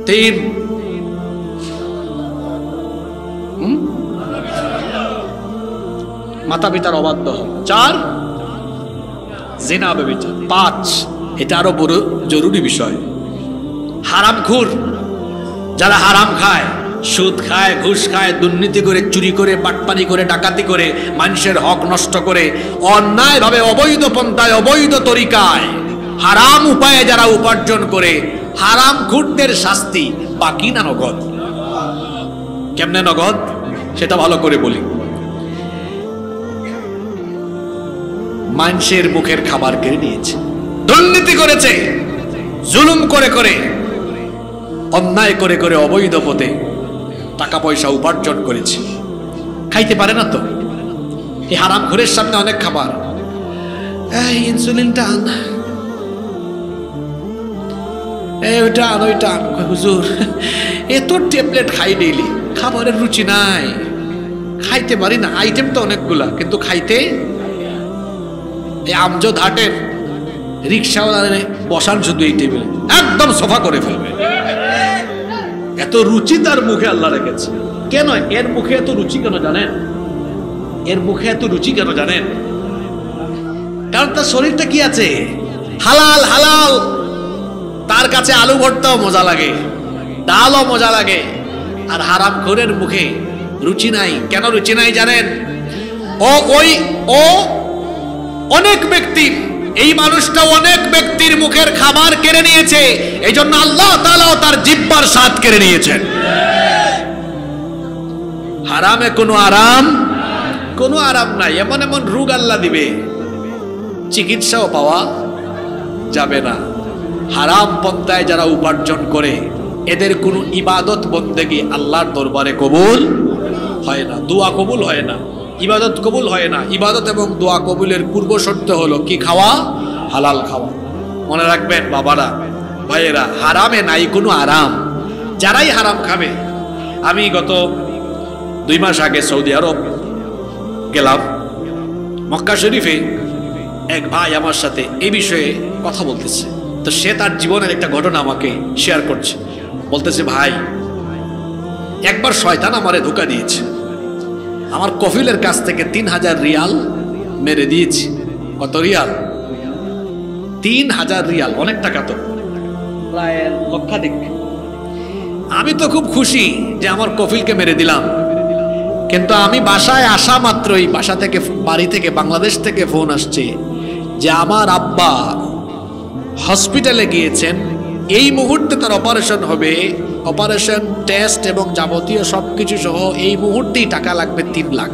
3, মাতা পিতার অবাধ্য, 4 জিনা ব্যভিচার 5, এটা আরো বড় জরুরি বিষয়। হারামখোর, যারা হারাম খায়, সুদ খায়, ঘুষ খায়, দুর্নীতি করে, চুরি করে, বাটপারি করে, ডাকাতি করে, মানুষের হক নষ্ট করে, অন্যায়ভাবে অবৈধ পন্থায় অবৈধ তরিকায় হারাম উপায়ে যারা উপার্জন করে, হারামখোরদের শাস্তি বাকি না নগদ? কেমনে নগদ সেটা ভালো করে বলি। মানুষের মুখের খাবার কেড়ে নিয়েছে, দুর্নীতি করেছে, জুলুম করে করে, অন্যায় করে করে, অবৈধ পথে টাকা পয়সা উপার্জন করেছে, খাইতে পারে না তো। এই হারামখোরের সামনে অনেক খাবার, এই ইনসুলিনটা আন, এই ওইটা আন, ওইটা আন। হুজুর এত ট্যাবলেট খাই ডেইলি, খাবারের রুচি নাই, খাইতে পারি না। আইটেম তো অনেকগুলা, কিন্তু খাইতে। এই আমজদ হাটের রিক্সাওয়ালা বসান শুধু এই টেবিলে, একদম সোফা করে ফেলবে। এত রুচি তার মুখে আল্লাহ রেখেছে। কেন এর মুখে এত রুচি কেন জানেন? এর মুখে এত রুচি কেন জানেন? কারণ তার শরীরটা কি আছে? হালাল। হালাল তার কাছে আলু ভর্তাও মজা লাগে, ডালও মজা লাগে। আর হারামখোরের মুখে রুচি নাই। কেন রুচি নাই জানেন? ও অনেক ব্যক্তি, এই মানুষটা অনেক ব্যক্তির মুখের খাবার কেড়ে নিয়েছে। এই জন্য আল্লাহ তাআলাও তার জিহ্বার স্বাদ কেড়ে নিয়েছেন। হারামে কোনো আরাম নাই। এমন এমন রোগ আল্লাহ দিবে, চিকিৎসাও পাওয়া যাবে না। হারাম পন্থায় যারা উপার্জন করে, এদের কোনো ইবাদত বন্দেগী আল্লাহর দরবারে কবুল হয় না, দোয়া কবুল হয় না, ইবাদত কবুল হয় না। ইবাদত এবং দোয়া কবুলের পূর্ব শর্ত হলো কি? খাওয়া, হালাল খাওয়া। মনে রাখবেন বাবারা, ভাইয়েরা, হারামে নাই কোনো আরাম। যারাই হারাম খাবে, আমি গত 2 মাস আগে সৌদি আরব গেলাম। মক্কা শরীফে এক ভাই আমার সাথে এই বিষয়ে কথা বলতেছে। তো সে তার জীবনের একটা ঘটনা আমাকে শেয়ার করছে। বলতেছে, ভাই একবার শয়তান আমারে ধোঁকা দিয়েছে, আমার কফিলের কাছ থেকে 3000 রিয়াল মেরে দিয়েছি। কত রিয়াল? 3000 রিয়াল, অনেক টাকা তো, প্রায় লক্ষাধিক। আমি তো খুব খুশি যে আমার কফিলকে মেরে দিলাম। কিন্তু আমি বাসায় আসা মাত্রই বাড়ি থেকে বাংলাদেশ থেকে ফোন আসছে যে আমার আব্বা হসপিটালে গিয়েছেন, এই মুহূর্তে তার অপারেশন হবে, অপারেশন টেস্ট এবং যাবতীয় সবকিছু সহ এই মুহূর্তেই টাকা লাগবে 3 লাখ।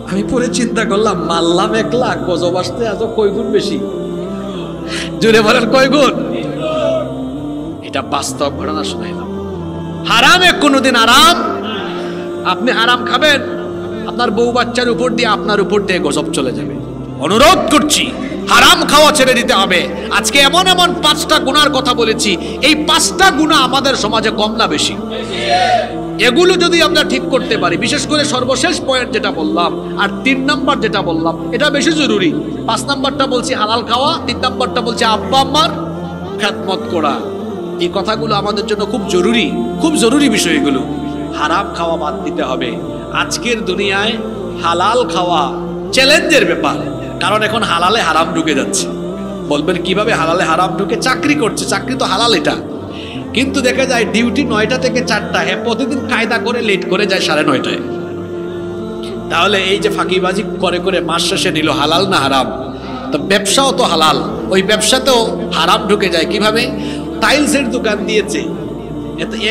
আমি পরে চিন্তা করলাম, মারলাম 1 লাখ, গজব আসতে আজ কয় গুণ বেশি। জুড়ে বলেন কয় গুণ? এটা বাস্তব ঘটনা শোনাইলাম। হারামে কোনোদিন আরাম। আপনি হারাম খাবেন, আপনার বউ বাচ্চার উপর দিয়ে, আপনার উপর দিয়ে গজব চলে যাবে। অনুরোধ করছি, হারাম খাওয়া ছেড়ে দিতে হবে। আজকে এমন 5টা গুনার কথা বলেছি, এই 5টা গুনাহ আমাদের সমাজে কম না বেশি? এগুলো যদি আমরা ঠিক করতে পারি, বিশেষ করে সর্বশেষ পয়েন্ট যেটা বললাম আর 3 নাম্বার যেটা বললাম, এটা বেশি জরুরি। 5 নাম্বারটা বলছি হালাল খাওয়া, 3 নাম্বারটা বলছি আব্বা আম্মার খেদমত করা। এই কথাগুলো আমাদের জন্য খুব জরুরি বিষয়। এগুলো হারাম খাওয়া বাদ দিতে হবে। আজকের দুনিয়ায় হালাল খাওয়া চ্যালেঞ্জের ব্যাপার, কারণ এখন হালালে হারাম ঢুকে যাচ্ছে। বলবেন কিভাবে হালালে হারাম ঢুকে? চাকরি করছে, চাকরি তো হালাল এটা, কিন্তু দেখা যায় ডিউটি 9টা থেকে 4টা, প্রতিদিন কায়দা করে লেট করে যায় 9:30টায়। তাহলে এই যে ফাঁকিবাজি করে করে মাস শেষে নিল, হালাল না হারাম? তো ব্যবসাও তো হালাল, ওই ব্যবসাতেও হারাম ঢুকে যায়। কিভাবে? টাইলসের দোকান দিয়েছে,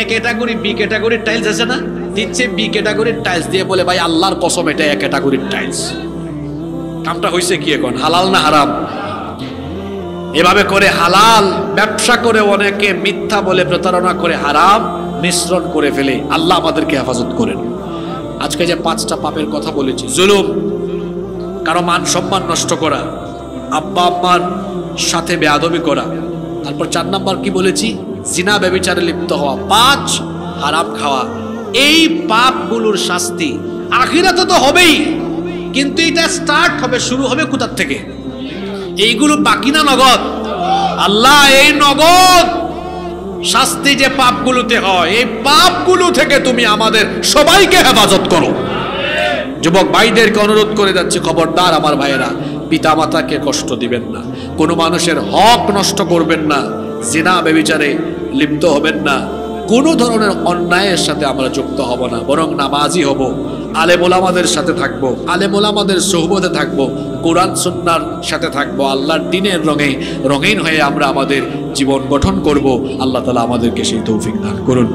এ ক্যাটাগরি বি ক্যাটাগরির টাইলস আছে না, দিচ্ছে বি ক্যাটাগরির টাইলস দিয়ে, বলে ভাই আল্লাহর কসম এটা এ ক্যাটাগরির টাইলস। কামটা হয়েছে কি এখন? হালাল না হারাম? এভাবে করে হালাল ব্যবসা করে অনেকে মিথ্যা বলে প্রতারণা করে হারাম মিশ্রণ করে ফেলে। আল্লাহ আমাদেরকে হেফাজত করেন। আজকে যে 5টা পাপের কথা বলেছি, জুলুম, কারো মান সম্মান নষ্ট করা, আব্বা আম্মার সাথে বেয়াদবি করা, তারপর 4 নাম্বার কি বলেছি? জিনা ব্যভিচারে লিপ্ত হওয়া, 5 হারাম খাওয়া। এই পাপগুলোর শাস্তি আখিরাতে তো হবেই, কিন্তু এটা স্টার্ট হবে, শুরু হবে কোথা থেকে? এইগুলো বাকি না নগদ? আল্লাহ এই নগদ শাস্তি যে পাপগুলোতে হয়, এই পাপগুলো থেকে তুমি আমাদের সবাইকে হেফাজত করো। যুবক ভাইদেরকে অনুরোধ করে যাচ্ছে, খবরদার আমার ভাইয়েরা, পিতামাতাকে কষ্ট দিবেন না, কোনো মানুষের হক নষ্ট করবেন না, জিনা ব্যভিচারে লিপ্ত হবেন না, কোনো ধরনের অন্যায়ের সাথে আমরা যুক্ত হব না, বরং নামাজি হব, আলেম ওলামাদের সাথে থাকবো, আলেম ওলামাদের সোহবতে থাকবো, কোরআন সুন্নাহর সাথে থাকবো, আল্লাহর দ্বীনের রঙে রঙিন হয়ে আমরা আমাদের জীবন গঠন করব। আল্লাহ তাআলা আমাদেরকে সেই তৌফিক দান করুন।